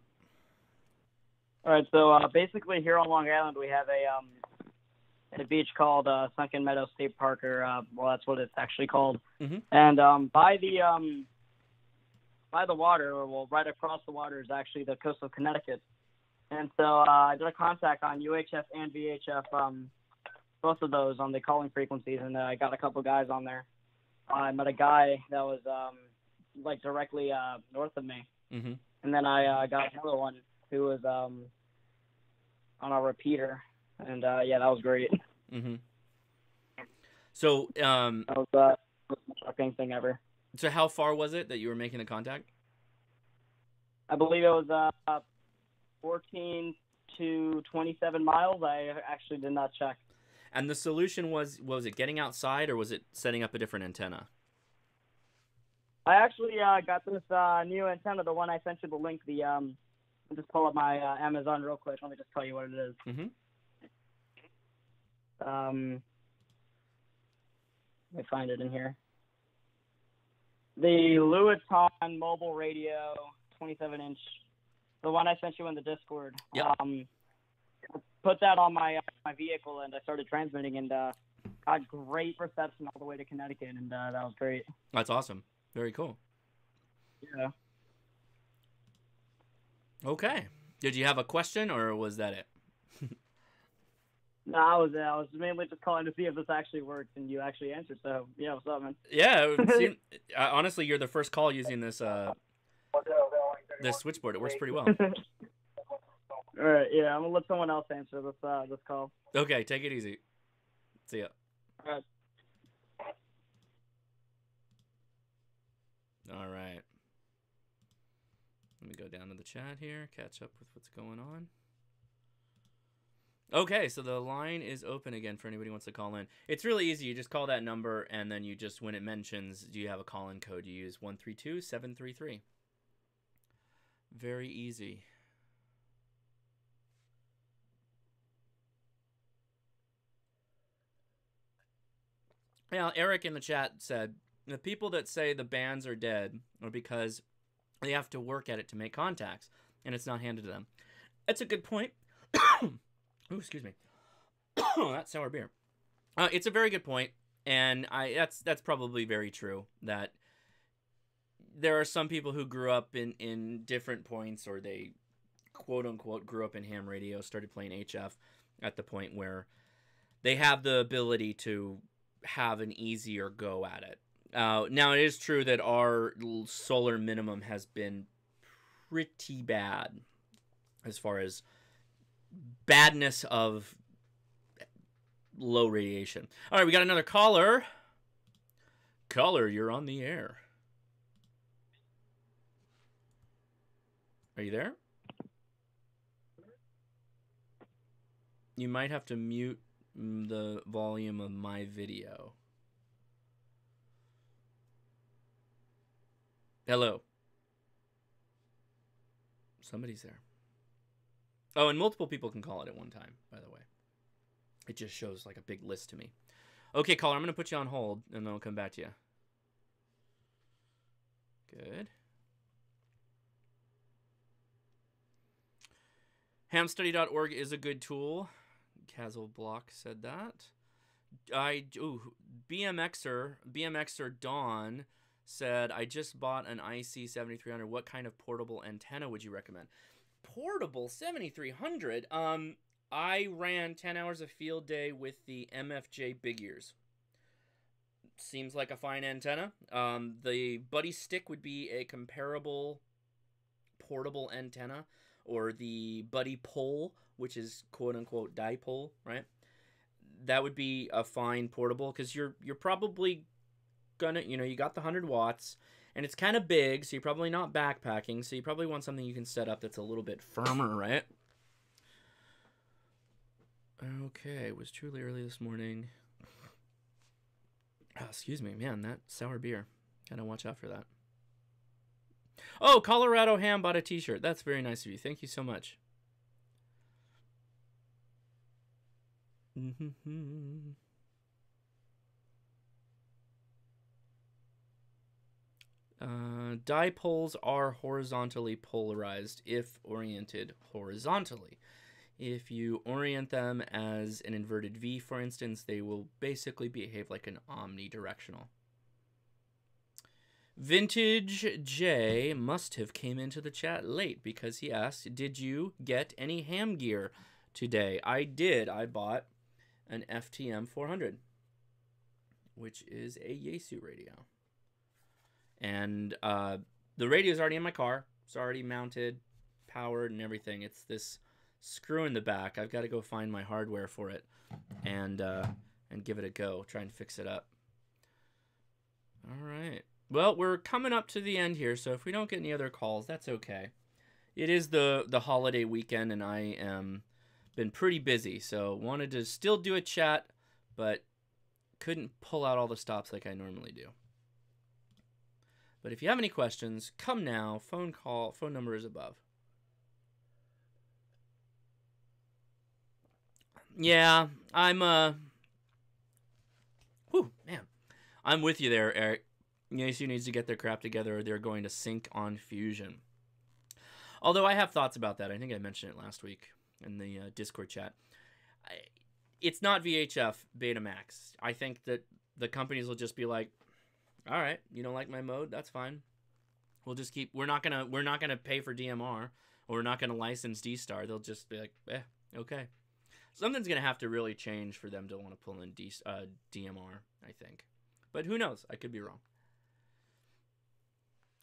All right, so basically here on Long Island we have a beach called Sunken Meadow State Park, or well, that's what it's actually called. Mm-hmm. And by the water, or well, right across the water, is actually the coast of Connecticut. And so I did a contact on UHF and VHF, both of those on the calling frequencies, and I got a couple guys on there. I met a guy that was like directly north of me, mm-hmm. and then I got another one who was on a repeater, and yeah, that was great. Mm-hmm. So that was the most shocking thing ever. So how far was it that you were making the contact? I believe it was 14 to 27 miles. I actually did not check. And the solution was it getting outside, or was it setting up a different antenna? I actually got this new antenna, the one I sent you the link. I'll just pull up my Amazon real quick. Let me just tell you what it is. Mm-hmm. Let me find it in here. The Lewiton mobile radio, 27-inch. The one I sent you in the Discord. Yep. Put that on my vehicle, and I started transmitting, and got great reception all the way to Connecticut, and that was great. That's awesome. Very cool. Yeah. Okay. Did you have a question, or was that it? No, I was mainly just calling to see if this actually works, and you actually answered. So yeah, what's up, man? Yeah. Honestly, you're the first call using this this switchboard. It works pretty well. All right. Yeah, I'm gonna let someone else answer this call. Okay. Take it easy. See ya. All right. All right. Let me go down to the chat here, catch up with what's going on. Okay, so the line is open again for anybody who wants to call in. It's really easy. You just call that number, and then you just, when it mentions, do you have a call-in code, you use 132733. Very easy. Yeah, Eric in the chat said, the people that say the bands are dead are because they have to work at it to make contacts, and it's not handed to them. That's a good point. Ooh, excuse me. That's sour beer. It's a very good point, and that's probably very true, that there are some people who grew up in different points, or they, quote-unquote, grew up in ham radio, started playing HF at the point where they have the ability to have an easier go at it. Now, it is true that our solar minimum has been pretty bad as far as badness of low radiation. All right, we got another caller. Caller, you're on the air. Are you there? You might have to mute the volume of my video. Hello. Somebody's there. Oh, and multiple people can call it at one time, by the way. It just shows like a big list to me. Okay, caller, I'm going to put you on hold, and then I'll come back to you. Good. Hamstudy.org is a good tool. Kazel Block said that. BMXer Dawn said, I just bought an IC 7300. What kind of portable antenna would you recommend? Portable 7300? I ran 10 hours of field day with the MFJ Big Ears. Seems like a fine antenna. The Buddy Stick would be a comparable portable antenna, or the Buddy Pole, which is quote-unquote dipole, right? That would be a fine portable, because you're probably gonna, you got the 100 watts, and it's kind of big, so you're probably not backpacking, so you probably want something you can set up that's a little bit firmer, right? Okay, it was truly early this morning. Oh, excuse me, man, that sour beer. Gotta watch out for that. Oh, Colorado Ham bought a t-shirt. That's very nice of you. Thank you so much. Dipoles are horizontally polarized if oriented horizontally. If you orient them as an inverted V, for instance, they will basically behave like an omnidirectional. Vintage J must have came into the chat late because he asked, did you get any ham gear today? I did. I bought an FTM 400, which is a Yaesu radio. And the radio is already in my car. It's already mounted, powered, and everything. It's this screw in the back. I've got to go find my hardware for it and give it a go. Try and fix it up. All right. Well, we're coming up to the end here, so if we don't get any other calls, that's okay. It is the holiday weekend, and I am been pretty busy, so wanted to still do a chat, but couldn't pull out all the stops like I normally do. But if you have any questions, come now. Phone number is above. Yeah, I'm with you there, Eric. Yaesu needs to get their crap together, or they're going to sink on Fusion. Although I have thoughts about that. I think I mentioned it last week in the Discord chat. It's not VHF Betamax. I think that the companies will just be like, all right, you don't like my mode? That's fine. We'll just keep. We're not gonna pay for DMR, or we're not gonna license D-Star. They'll just be like, okay. Something's gonna have to really change for them to want to pull in DMR. I think, but who knows? I could be wrong.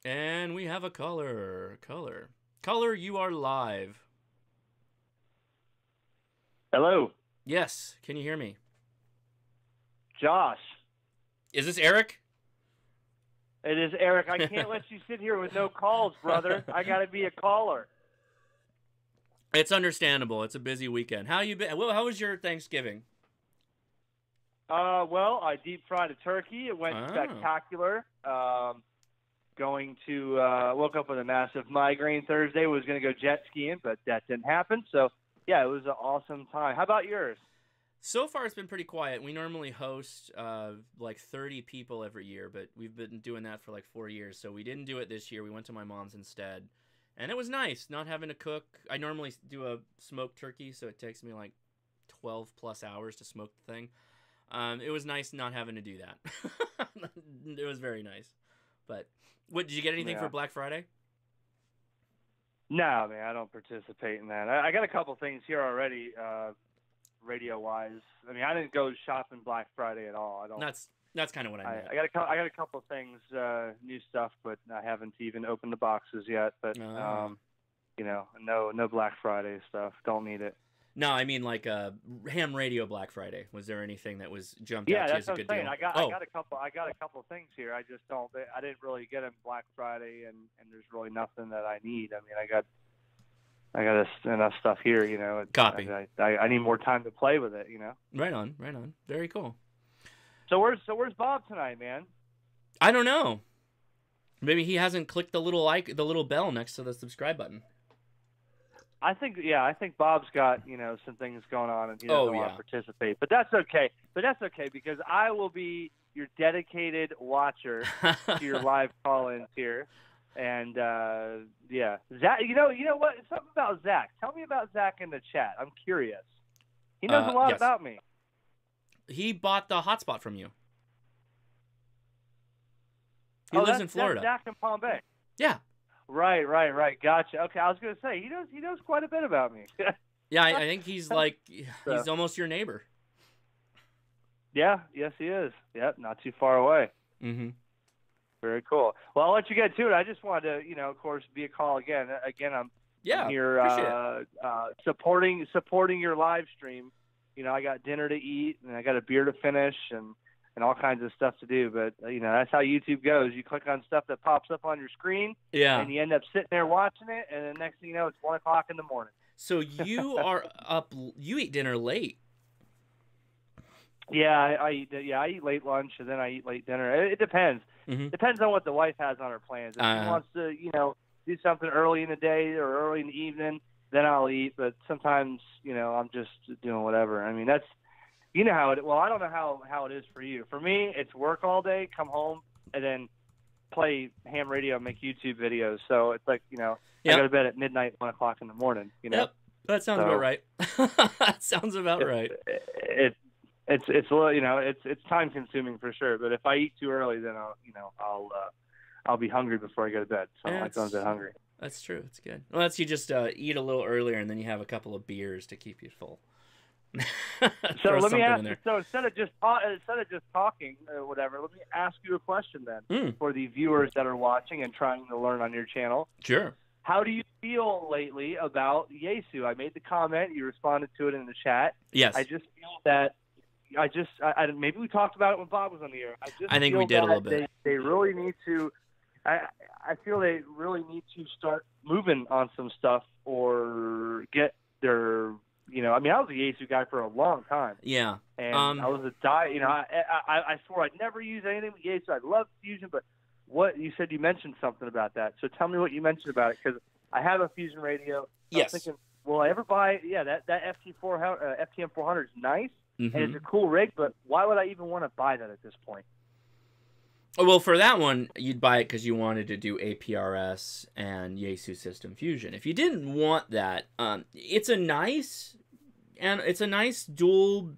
And we have a caller. Caller, you are live. Hello. Yes. Can you hear me? Josh. Is this Eric? It is Eric. I can't let you sit here with no calls, brother. I got to be a caller. It's understandable. It's a busy weekend. How you been? Well, how was your Thanksgiving? Well, I deep fried a turkey. It went spectacular. Woke up with a massive migraine Thursday. Was going to go jet skiing, but that didn't happen. So, yeah, it was an awesome time. How about yours? So far, it's been pretty quiet. We normally host like 30 people every year, but we've been doing that for like 4 years. So we didn't do it this year. We went to my mom's instead. And it was nice not having to cook. I normally do a smoked turkey, so it takes me like 12 plus hours to smoke the thing. It was nice not having to do that. It was very nice. But what, did you get anything for Black Friday? No, man, I don't participate in that. I got a couple things here already. Radio-wise, I mean, I didn't go shopping Black Friday at all. I don't. That's kind of what I meant. I got a couple things, new stuff, but I haven't even opened the boxes yet. But you know, no Black Friday stuff. Don't need it. No, I mean like ham radio Black Friday. Was there anything that was jumped Yeah, out to you that's as a what I'm good saying. deal? I got a couple things here. I just don't. I didn't really get them Black Friday, and there's really nothing that I need. I mean, I got enough stuff here, you know. Copy. I need more time to play with it, you know. Right on, right on. Very cool. So where's Bob tonight, man? I don't know. Maybe he hasn't clicked the little bell next to the subscribe button. I think Bob's got, you know, some things going on and he doesn't want to participate. But that's okay. Because I will be your dedicated watcher to your live call-ins here. And Zach, you know what? Something about Zach. Tell me about Zach in the chat. I'm curious. He knows a lot about me. He bought the hotspot from you. He lives in Florida. That's Zach in Palm Bay. Yeah. Right. Gotcha. Okay, I was gonna say he knows quite a bit about me. Yeah, I think he's he's almost your neighbor. Yeah. Yes, he is. Yep. Not too far away. Mm-hmm. Very cool. Well, I'll let you get to it. I just wanted to, you know, of course, be a call again. Again, I'm here supporting your live stream. You know, I got dinner to eat and I got a beer to finish and all kinds of stuff to do. But, you know, that's how YouTube goes. You click on stuff that pops up on your screen and you end up sitting there watching it. And the next thing you know, it's 1 o'clock in the morning. So you are up, you eat dinner late. Yeah, I eat late lunch and then I eat late dinner. It depends. Mm-hmm. Depends on what the wife has on her plans. If she wants to, you know, do something early in the day or early in the evening, then I'll eat. But sometimes, you know, I'm just doing whatever. I mean, that's, you know how it. Well, I don't know how it is for you. For me, it's work all day, come home, and then play ham radio, make YouTube videos. So it's like, you know, I go to bed at midnight, 1 o'clock in the morning. You know. Yep, that sounds about right. That sounds about right. It's a little, you know, it's time consuming for sure. But if I eat too early, then I'll be hungry before I go to bed. So I don't get hungry. That's true. It's good. Unless you just eat a little earlier and then you have a couple of beers to keep you full. So let me ask you. So instead of just talking or whatever, let me ask you a question then for the viewers that are watching and trying to learn on your channel. Sure. How do you feel lately about Yaesu? I made the comment. You responded to it in the chat. Yes. I just feel that. I maybe we talked about it when Bob was on the air. I think we did a little bit. They really need to. I feel they really need to start moving on some stuff or get their. You know, I mean, I was a Yaesu guy for a long time. Yeah. And I was you know, I swore I'd never use anything with Yaesu. I love Fusion, but what you said, you mentioned something about that. So tell me what you mentioned about it, because I have a Fusion radio. Yes. I was thinking, will I ever buy? Yeah, that FTM 400 is nice. Mm-hmm. And it's a cool rig, but why would I even want to buy that at this point? Well, for that one, you'd buy it because you wanted to do APRS and Yaesu System Fusion. If you didn't want that, it's a nice dual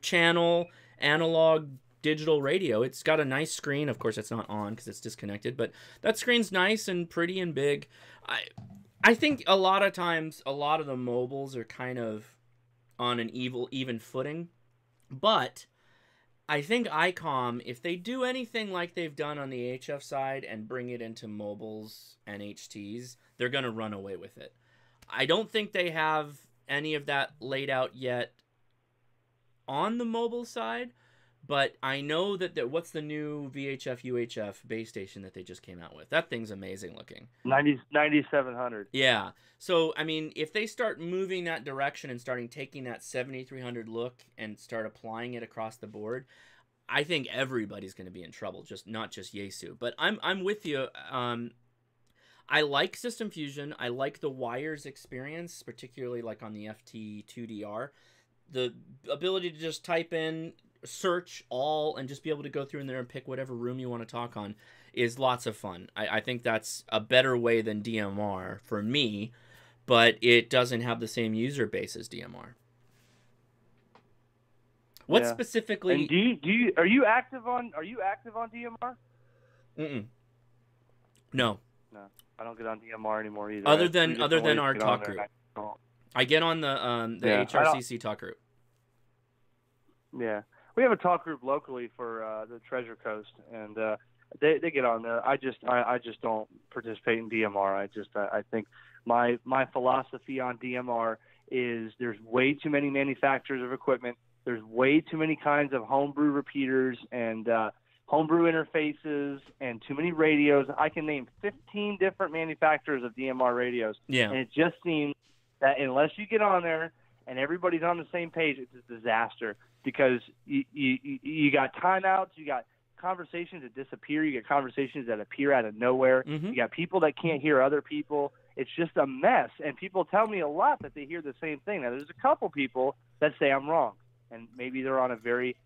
channel analog digital radio. It's got a nice screen. Of course, it's not on because it's disconnected, but that screen's nice and pretty and big. I think a lot of times, a lot of the mobiles are kind of on an even footing. But I think ICOM, if they do anything like they've done on the HF side and bring it into mobiles and HTs, they're going to run away with it. I don't think they have any of that laid out yet on the mobile side, but I know that what's the new VHF UHF base station that they just came out with? That thing's amazing looking. 9700. Yeah. So, I mean, if they start moving that direction and starting taking that 7300 look and start applying it across the board, I think everybody's going to be in trouble, not just Yaesu. But I'm with you. I like System Fusion. I like the wires experience, particularly like on the FT2DR. the ability to just type in, search all, and just be able to go through in there and pick whatever room you want to talk on is lots of fun. I think that's a better way than DMR for me, but it doesn't have the same user base as DMR. What specifically? And are you active on DMR? No. No, I don't get on DMR anymore either. Other than our talk group. I get on the HRCC talk group. Yeah, we have a talk group locally for the Treasure Coast, and they get on there. I just don't participate in DMR. I think my philosophy on DMR is there's way too many manufacturers of equipment. There's way too many kinds of homebrew repeaters and homebrew interfaces and too many radios. I can name 15 different manufacturers of DMR radios. Yeah. And it just seems that unless you get on there and everybody's on the same page, it's a disaster because you got timeouts, you got conversations that disappear, you get conversations that appear out of nowhere, you got people that can't hear other people. It's just a mess, and people tell me a lot that they hear the same thing. Now, there's a couple people that say I'm wrong, and maybe they're on a very,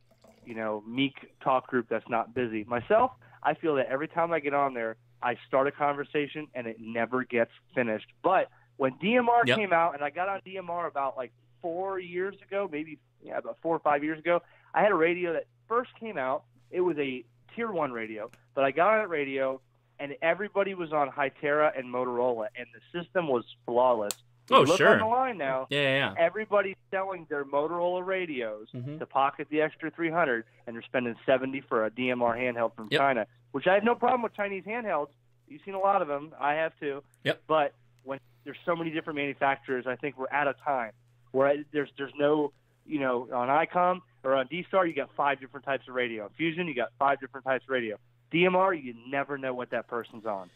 meek talk group that's not busy. Myself, I feel that every time I get on there, I start a conversation, and it never gets finished. But when DMR came out, and I got on DMR about 4 years ago, about 4 or 5 years ago, I had a radio that first came out. It was a Tier 1 radio, but I got on that radio, and everybody was on Hytera and Motorola, and the system was flawless. Look on the line now. Yeah. Everybody's selling their Motorola radios to pocket the extra 300, and they're spending $70 for a DMR handheld from China, which I have no problem with Chinese handhelds. You've seen a lot of them. I have too. Yep. But when there's so many different manufacturers, I think we're out of time. Where there's no, on ICOM or on D-Star, you got 5 different types of radio. On Fusion, you got 5 different types of radio. DMR, you never know what that person's on.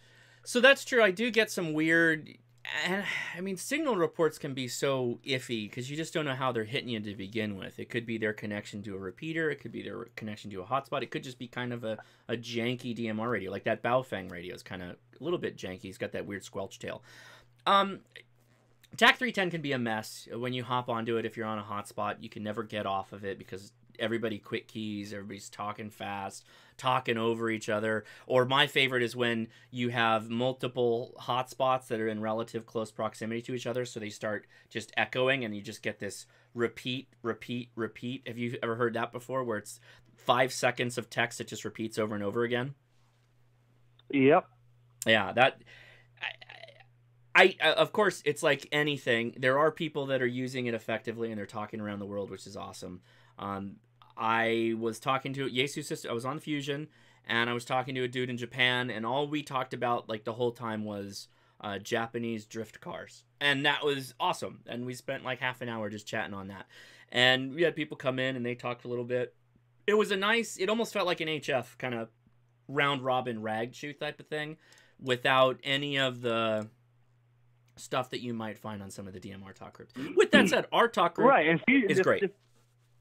So that's true. I do get some weird... signal reports can be so iffy because you just don't know how they're hitting you to begin with. It could be their connection to a repeater. It could be their connection to a hotspot. It could just be kind of a janky DMR radio. Like that Baofeng radio is kind of a little bit janky. It's got that weird squelch tail. TAC 310 can be a mess when you hop onto it. If you're on a hotspot, you can never get off of it because everybody quick keys, everybody's talking fast, talking over each other. Or my favorite is when you have multiple hotspots that are in relative close proximity to each other, so they start just echoing and you just get this repeat. Have you ever heard that before, where it's 5 seconds of text that just repeats over and over again? Yep. Yeah, that... I of course, it's like anything. There are people that are using it effectively, and they're talking around the world, which is awesome. I was talking to Yesu's sister. I was on Fusion, and I was talking to a dude in Japan, and all we talked about the whole time was Japanese drift cars, and that was awesome. And we spent half an hour just chatting on that. And we had people come in, and they talked a little bit. It was it almost felt like an HF kind of round robin rag shoot type of thing, without any of the stuff that you might find on some of the DMR talk groups. With that said, our talk group is great.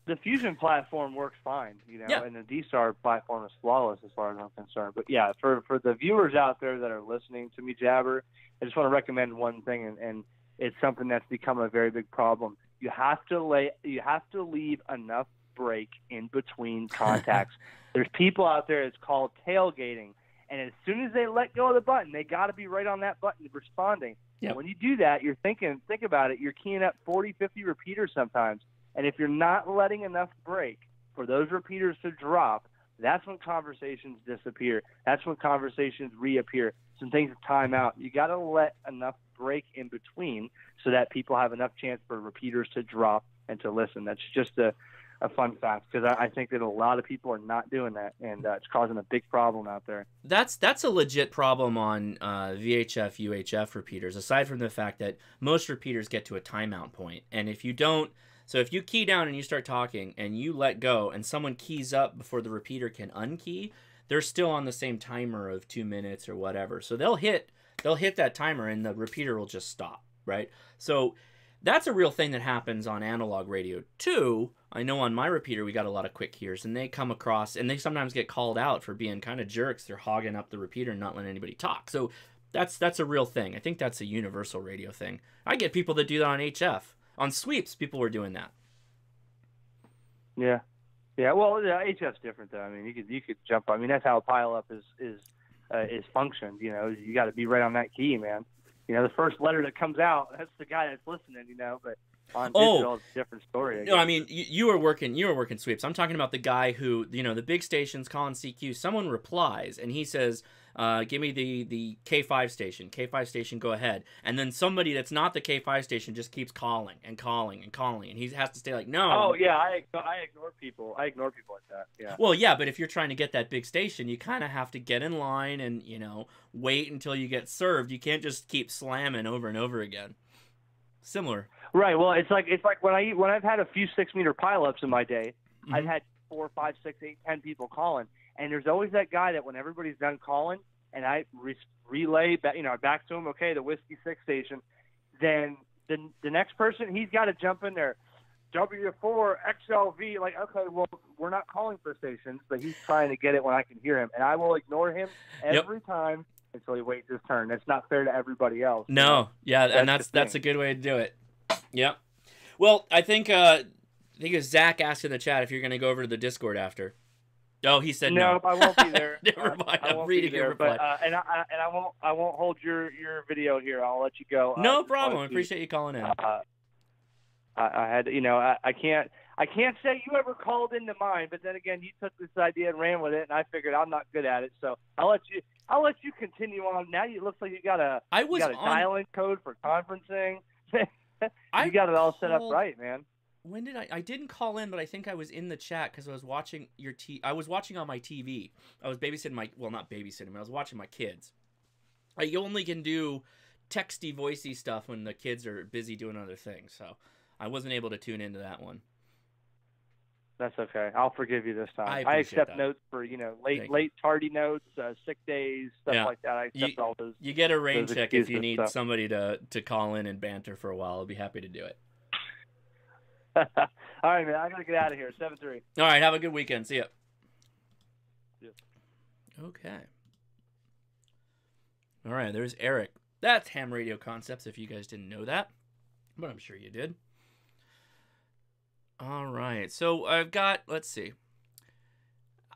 The Fusion platform works fine, and the D-Star platform is flawless as far as I'm concerned. But yeah, for the viewers out there that are listening to me jabber, I just want to recommend one thing, and it's something that's become a very big problem. You have to leave enough break in between contacts. There's people out there, it's called tailgating. And as soon as they let go of the button, they got to be right on that button responding. Yep. And when you do that, think about it, you're keying up 40, 50 repeaters sometimes. And if you're not letting enough break for those repeaters to drop, that's when conversations disappear. That's when conversations reappear. Some things time out. You got to let enough break in between so that people have enough chance for repeaters to drop and to listen. That's just a fun fact, because I think that a lot of people are not doing that, and it's causing a big problem out there. That's a legit problem on VHF UHF repeaters, aside from the fact that most repeaters get to a timeout point, and if you don't, so if you key down and you start talking and you let go and someone keys up before the repeater can unkey, they're still on the same timer of 2 minutes or whatever, so they'll hit that timer and the repeater will just stop, right? So that's a real thing that happens on analog radio too. I know on my repeater we got a lot of quick keyers, and they come across and they sometimes get called out for being kind of jerks. They're hogging up the repeater and not letting anybody talk. So that's a real thing. I think that's a universal radio thing. I get people that do that on HF. On sweeps, people were doing that. Yeah. Yeah. Well, the HF's different though. I mean, you could jump. I mean, that's how a pileup is functioned. You know, you got to be right on that key, man. You know, the first letter that comes out, that's the guy that's listening. You know, but on digital, it's a different story. No, I mean, you were working sweeps. I'm talking about the guy who, you know, the big stations calling CQ. Someone replies and he says, "Give me the K5 station. K5 station, go ahead." And then somebody that's not the K5 station just keeps calling and calling and calling, and he has to stay like, "No." Oh yeah, I ignore people. I ignore people like that. Yeah. Well, yeah, but if you're trying to get that big station, you kind of have to get in line and, you know, wait until you get served. You can't just keep slamming over and over again. Similar. Right. Well, it's like when I've had a few 6-meter pileups in my day, I've had 4, 5, 6, 8, 10 people calling, and there's always that guy that when everybody's done calling, and I relay back, you know, back to him, okay, the Whiskey 6 station, then the next person, he's got to jump in there, W4 XLV, like, okay, well, we're not calling for stations, but he's trying to get it when I can hear him, and I will ignore him every time until he waits his turn. That's not fair to everybody else. No, you know? Yeah, and that's a good way to do it. Yep. Well, I think it was Zach asked in the chat if you're going to go over to the Discord after. Oh, he said no. No, I won't be there. Never mind. I'm reading your reply. But I won't hold your video here. I'll let you go. No problem. I appreciate you calling in. I had, you know, I can't say you ever called into mine, but then again, you took this idea and ran with it, and I figured I'm not good at it, so I'll let you continue on. Now it looks like you got a dial-in code for conferencing. You got it all set up right, man. When did I didn't call in, but I think I was in the chat because I was watching I was watching on my TV. I was babysitting not babysitting, but I was watching my kids. You only can do texty, voicey stuff when the kids are busy doing other things, so I wasn't able to tune into that one. That's okay. I'll forgive you this time. I accept that. Notes for, you know, late tardy notes, sick days, stuff like that. I accept all those. You get a rain check if you need somebody to call in and banter for a while. I'll be happy to do it. All right, man. I gotta get out of here. 7-3. All right. Have a good weekend. See ya. Yeah. Okay. All right. There's Eric. That's Ham Radio Concepts. If you guys didn't know that, but I'm sure you did. All right. So I've got. Let's see.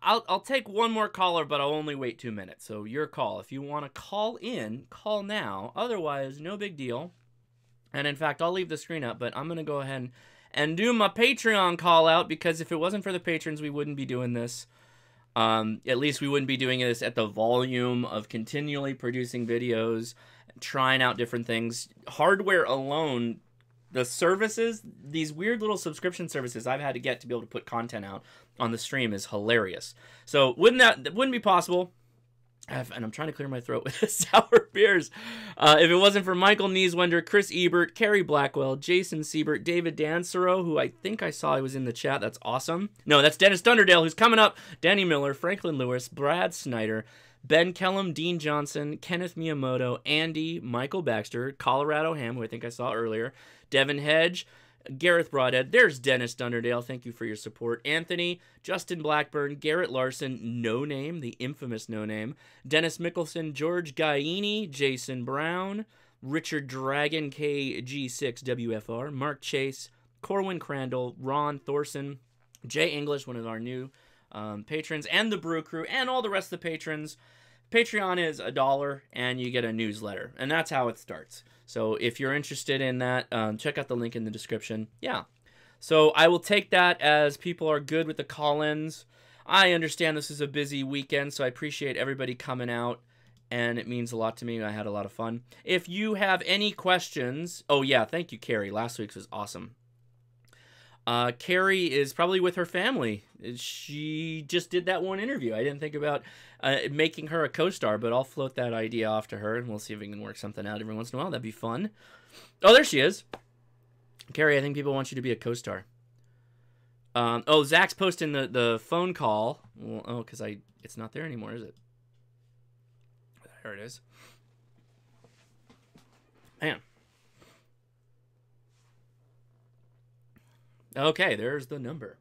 I'll take one more caller, but I'll only wait 2 minutes. So your call. If you want to call in, call now. Otherwise, no big deal. And in fact, I'll leave the screen up, but I'm going to go ahead and do my Patreon call out, because if it wasn't for the patrons, we wouldn't be doing this. At least we wouldn't be doing this at the volume of continually producing videos, trying out different things. Hardware alone, the services, these weird little subscription services I've had to get to be able to put content out on the stream is hilarious. So that wouldn't be possible. And I'm trying to clear my throat with the sour beers. If it wasn't for Michael Nieswender, Chris Ebert, Kerry Blackwell, Jason Siebert, David Dansero, who I think I saw was in the chat. That's awesome. No, that's Dennis Dunderdale, who's coming up. Danny Miller, Franklin Lewis, Brad Snyder, Ben Kellum, Dean Johnson, Kenneth Miyamoto, Andy, Michael Baxter, Colorado Ham, who I think I saw earlier, Devin Hedge, Gareth Broadhead, there's Dennis Dunderdale, thank you for your support, Anthony, Justin Blackburn, Garrett Larson, No Name, the infamous No Name, Dennis Mickelson, George Gaiini, Jason Brown, Richard Dragon, KG6WFR, Mark Chase, Corwin Crandall, Ron Thorson, Jay English, one of our new patrons, and the Brew Crew, and all the rest of the patrons. Patreon is $1, and you get a newsletter, and that's how it starts. So if you're interested in that, check out the link in the description. Yeah. So I will take that as people are good with the call-ins. I understand this is a busy weekend, so I appreciate everybody coming out, and it means a lot to me. I had a lot of fun. If you have any questions... Oh, yeah, thank you, Carrie. Last week's was awesome. Carrie is probably with her family. She just did that one interview. I didn't think about making her a co-star, but I'll float that idea off to her, and we'll see if we can work something out every once in a while. That'd be fun. Oh, there she is. Carrie, I think people want you to be a co-star. Oh, Zach's posting the phone call. Well, oh, because it's not there anymore, is it? There it is. Man. Okay, there's the number.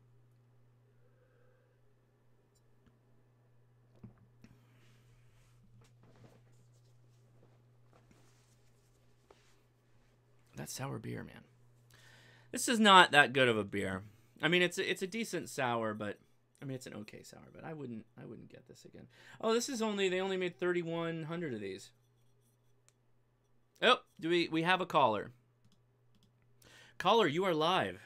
That sour beer, man. This is not that good of a beer. I mean, it's a decent sour, but I mean, it's an okay sour, but I wouldn't get this again. Oh, they only made 3,100 of these. Oh, we have a caller. Caller, you are live.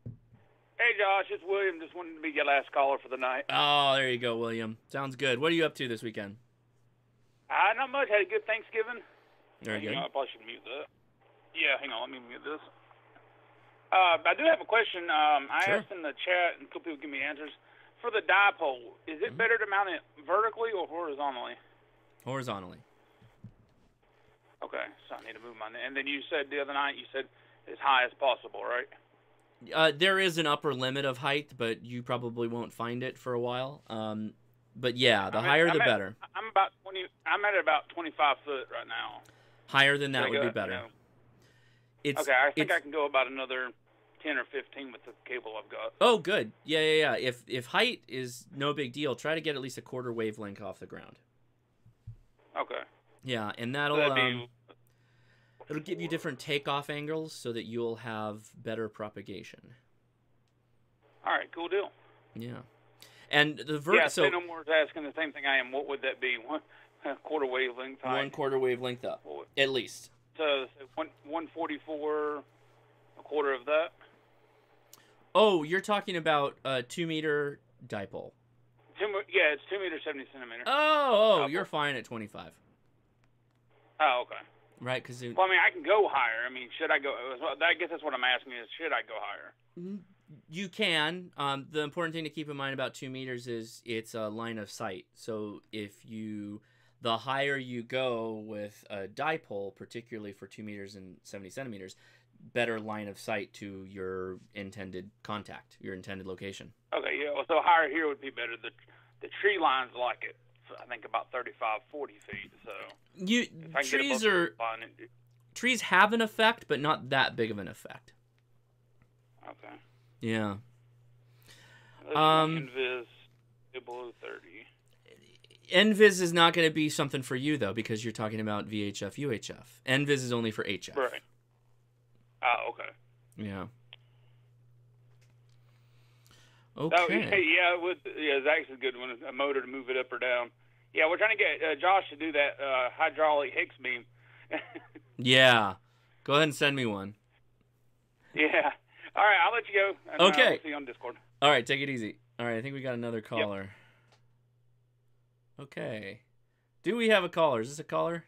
Hey, Josh, it's William. Just wanted to be your last caller for the night. Oh, there you go, William. Sounds good. What are you up to this weekend? Not much. Had a good Thanksgiving. Very good. I probably should mute that. Yeah, hang on. Let me mute this. I do have a question. I Sure. asked in the chat, and a couple people give me answers. For the dipole, is it better to mount it vertically or horizontally? Horizontally. Okay, so I need to move mine. And then you said the other night, you said as high as possible, right? There is an upper limit of height, but you probably won't find it for a while. But yeah, the higher the better. I'm about 20. I'm at about 25 foot right now. Higher than that would be better. Okay, I think I can go about another 10 or 15 with the cable I've got. Oh, good. Yeah. If height is no big deal, try to get at least a quarter wavelength off the ground. Okay. Yeah, and that'll it'll give you different takeoff angles so that you'll have better propagation. All right, cool deal. Yeah, and the so no more is asking the same thing I am. What would that be? One quarter wavelength. One quarter wavelength up, at least. So 144, a quarter of that. Oh, you're talking about a 2 meter dipole. Yeah, it's 2 meters 70 centimeters. Oh, you're fine at 25. Oh, okay. Right, because well, I mean, I can go higher. I mean, should I go? I guess that's what I'm asking is, should I go higher? You can. The important thing to keep in mind about 2 meters is it's a line of sight. So the higher you go with a dipole, particularly for 2 meters and 70 centimeters, better line of sight to your intended contact, your intended location. Okay, yeah. Well, so higher here would be better. The tree lines like it. I think about 35, 40 feet. So trees have an effect, but not that big of an effect. Okay. Yeah. Invis below 30. NVIS is not going to be something for you though, because you're talking about VHF UHF. NVIS is only for HF. Right. Oh, okay. Yeah. Okay. It's actually a good one. A motor to move it up or down. Yeah, we're trying to get Josh to do that hydraulic Higgs beam. Yeah. Go ahead and send me one. Yeah. All right, I'll let you go. And, okay. We'll see you on Discord. All right, take it easy. All right, I think we got another caller. Yep. Okay. Do we have a caller? Is this a caller?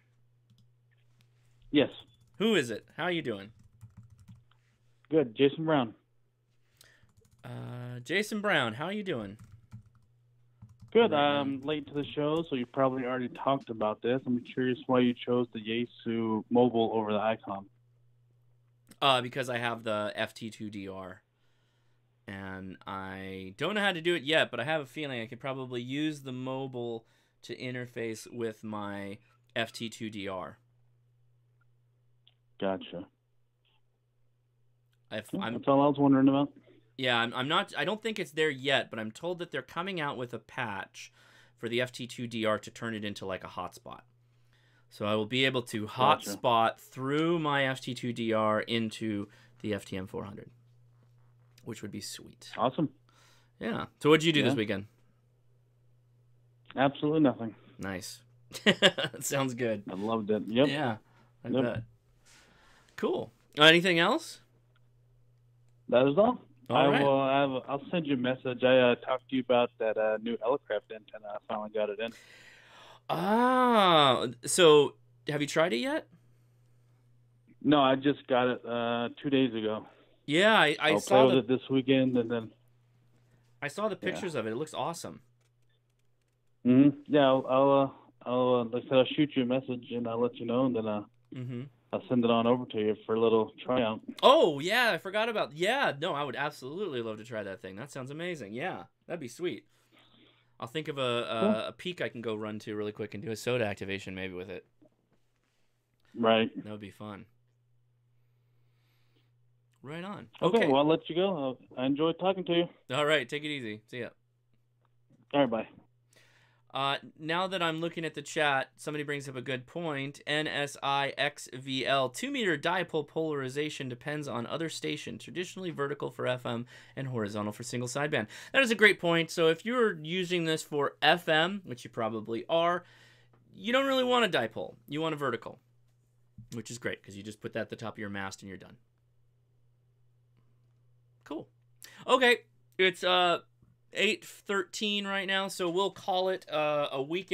Yes. Who is it? How are you doing? Good. Jason Brown. Jason Brown, how are you doing? Good. I'm late to the show, so you probably already talked about this. I'm curious why you chose the Yaesu Mobile over the Icon. Because I have the FT2DR. And I don't know how to do it yet, but I have a feeling I could probably use the mobile to interface with my FT2DR. Gotcha. That's all I was wondering about. Yeah, I'm not. I don't think it's there yet, but I'm told that they're coming out with a patch for the FT2DR to turn it into like a hotspot. So I will be able to hotspot through my FT2DR into the FTM400, which would be sweet. Awesome. Yeah. So what did you do this weekend? Absolutely nothing. Nice. Sounds good. I loved it. Yep. Yeah. I bet. Cool. Anything else? That is all. All right. I'll send you a message. I talked to you about that new Elecraft antenna. I finally got it in. Ah, so have you tried it yet? No, I just got it 2 days ago. Yeah, I saw play with it this weekend, and then I saw the pictures of it. It looks awesome. Yeah, I'll like I said, I'll shoot you a message and I'll let you know, and then I'll send it on over to you for a little tryout. Oh yeah, I forgot about. Yeah, no, I would absolutely love to try that thing. That sounds amazing. Yeah, that'd be sweet. I'll think of a peak I can go run to really quick and do a soda activation maybe with it. Right. That would be fun. Right on. Okay, well, I'll let you go. I enjoyed talking to you. All right, take it easy. See ya. All right, bye. Now that I'm looking at the chat, somebody brings up a good point. NSIXVL 2-meter dipole polarization depends on other station, traditionally vertical for FM and horizontal for single sideband. That is a great point. So if you're using this for FM, which you probably are, you don't really want a dipole. You want a vertical, which is great because you just put that at the top of your mast and you're done. Cool. Okay, it's 8:13 right now, so we'll call it a week.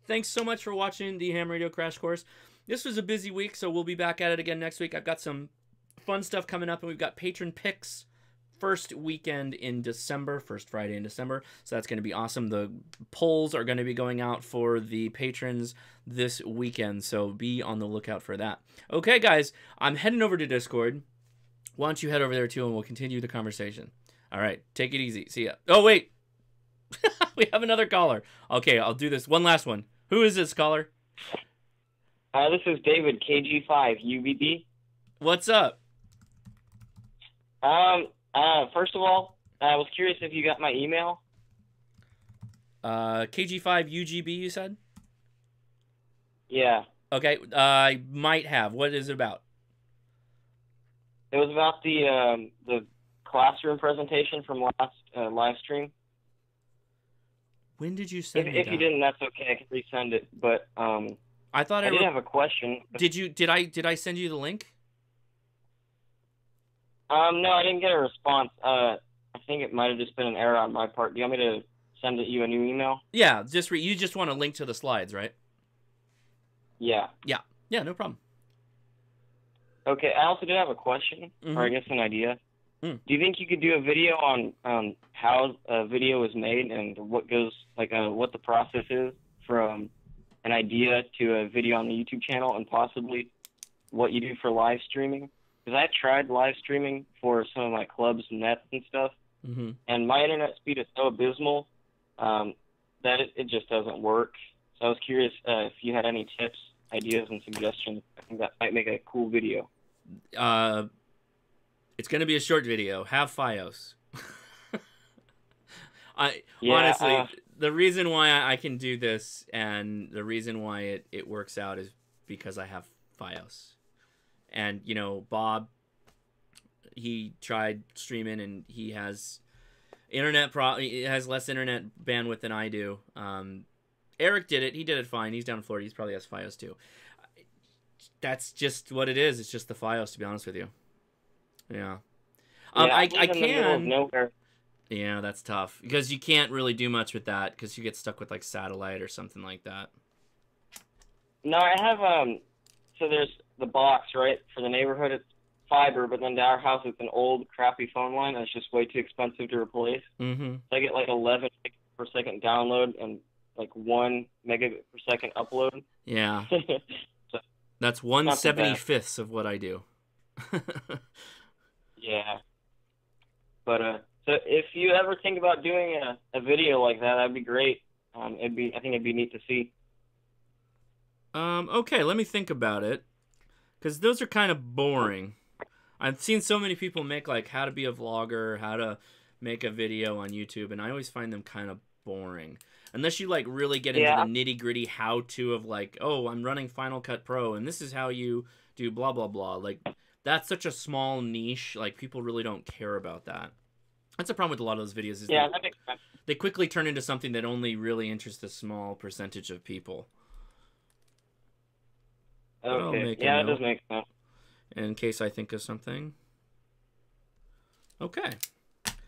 Thanks so much for watching the Ham Radio Crash Course. This was a busy week, so we'll be back at it again next week. I've got some fun stuff coming up, and we've got patron picks first weekend in December, first Friday in December, so that's going to be awesome. The polls are going to be going out for the patrons this weekend, so be on the lookout for that. Okay, guys, I'm heading over to Discord. Why don't you head over there, too, and we'll continue the conversation. All right, take it easy. See ya. Oh, wait. We have another caller. Okay, I'll do this. One last one. Who is this caller? This is David, KG5, UBB. What's up? First of all, I was curious if you got my email. KG5 UGB, you said? Yeah. Okay, I might have. What is it about? It was about the classroom presentation from last live stream. When did you send it? If you didn't, that's okay. I can resend it. But I thought I did have a question. Did I send you the link? No, I didn't get a response. I think it might have just been an error on my part. Do you want me to send you a new email? Yeah, you just want a link to the slides, right? Yeah. Yeah, no problem. Okay, I also did have a question, or I guess an idea. Do you think you could do a video on how a video is made and what goes, what the process is from an idea to a video on the YouTube channel, and possibly what you do for live streaming? Because I tried live streaming for some of my clubs and nets and stuff, and my internet speed is so abysmal that it just doesn't work. So I was curious if you had any tips, ideas, and suggestions. I think that might make a cool video. It's going to be a short video. Have FiOS. Honestly, the reason why I can do this and the reason why it works out is because I have FiOS. And, Bob, he tried streaming and he has he has less internet bandwidth than I do. Eric did it. He did it fine. He's down in Florida. He probably has FiOS too. That's just what it is. It's just the FiOS, to be honest with you. Yeah. I can. Yeah, that's tough because you can't really do much with that because you get stuck with satellite or something like that. No, I have so there's the box, right? For the neighborhood, it's fiber, but then to our house, it's an old, crappy phone line that's just way too expensive to replace. So I get 11 megabits per second download and 1 megabit per second upload. Yeah. So that's 1/75 of what I do. Yeah. But so if you ever think about doing a video like that, that'd be great. I think it'd be neat to see. Okay, let me think about it, because those are kind of boring. I've seen so many people make how to be a vlogger, how to make a video on YouTube, and I always find them kind of boring. Unless you really get into the nitty-gritty how-to of oh, I'm running Final Cut Pro, and this is how you do blah, blah, blah. That's such a small niche. People really don't care about that. That's the problem with a lot of those videos. That makes sense. They quickly turn into something that only really interests a small percentage of people. Okay. Yeah, that does make sense. In case I think of something. Okay.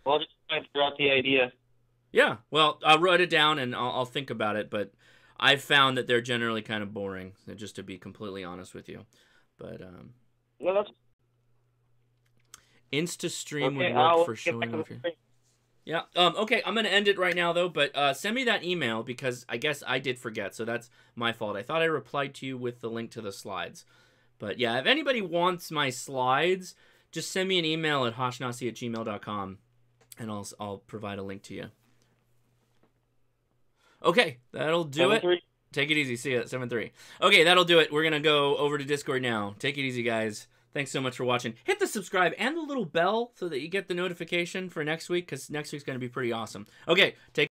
Well, just trying to throw out the idea. Yeah. Well, I'll write it down and I'll think about it, but I've found that they're generally kind of boring, just to be completely honest with you. But well, that's InstaStream would work for showing off your... Yeah. Okay, I'm going to end it right now, though, but send me that email, because I guess I did forget, so that's my fault. I thought I replied to you with the link to the slides. But, yeah, if anybody wants my slides, just send me an email at hoshnasi@gmail.com, and I'll provide a link to you. Okay, that'll do it. Take it easy. See you at 7-3. Okay, that'll do it. We're going to go over to Discord now. Take it easy, guys. Thanks so much for watching. Hit the subscribe and the little bell so that you get the notification for next week, because next week's going to be pretty awesome. Okay, take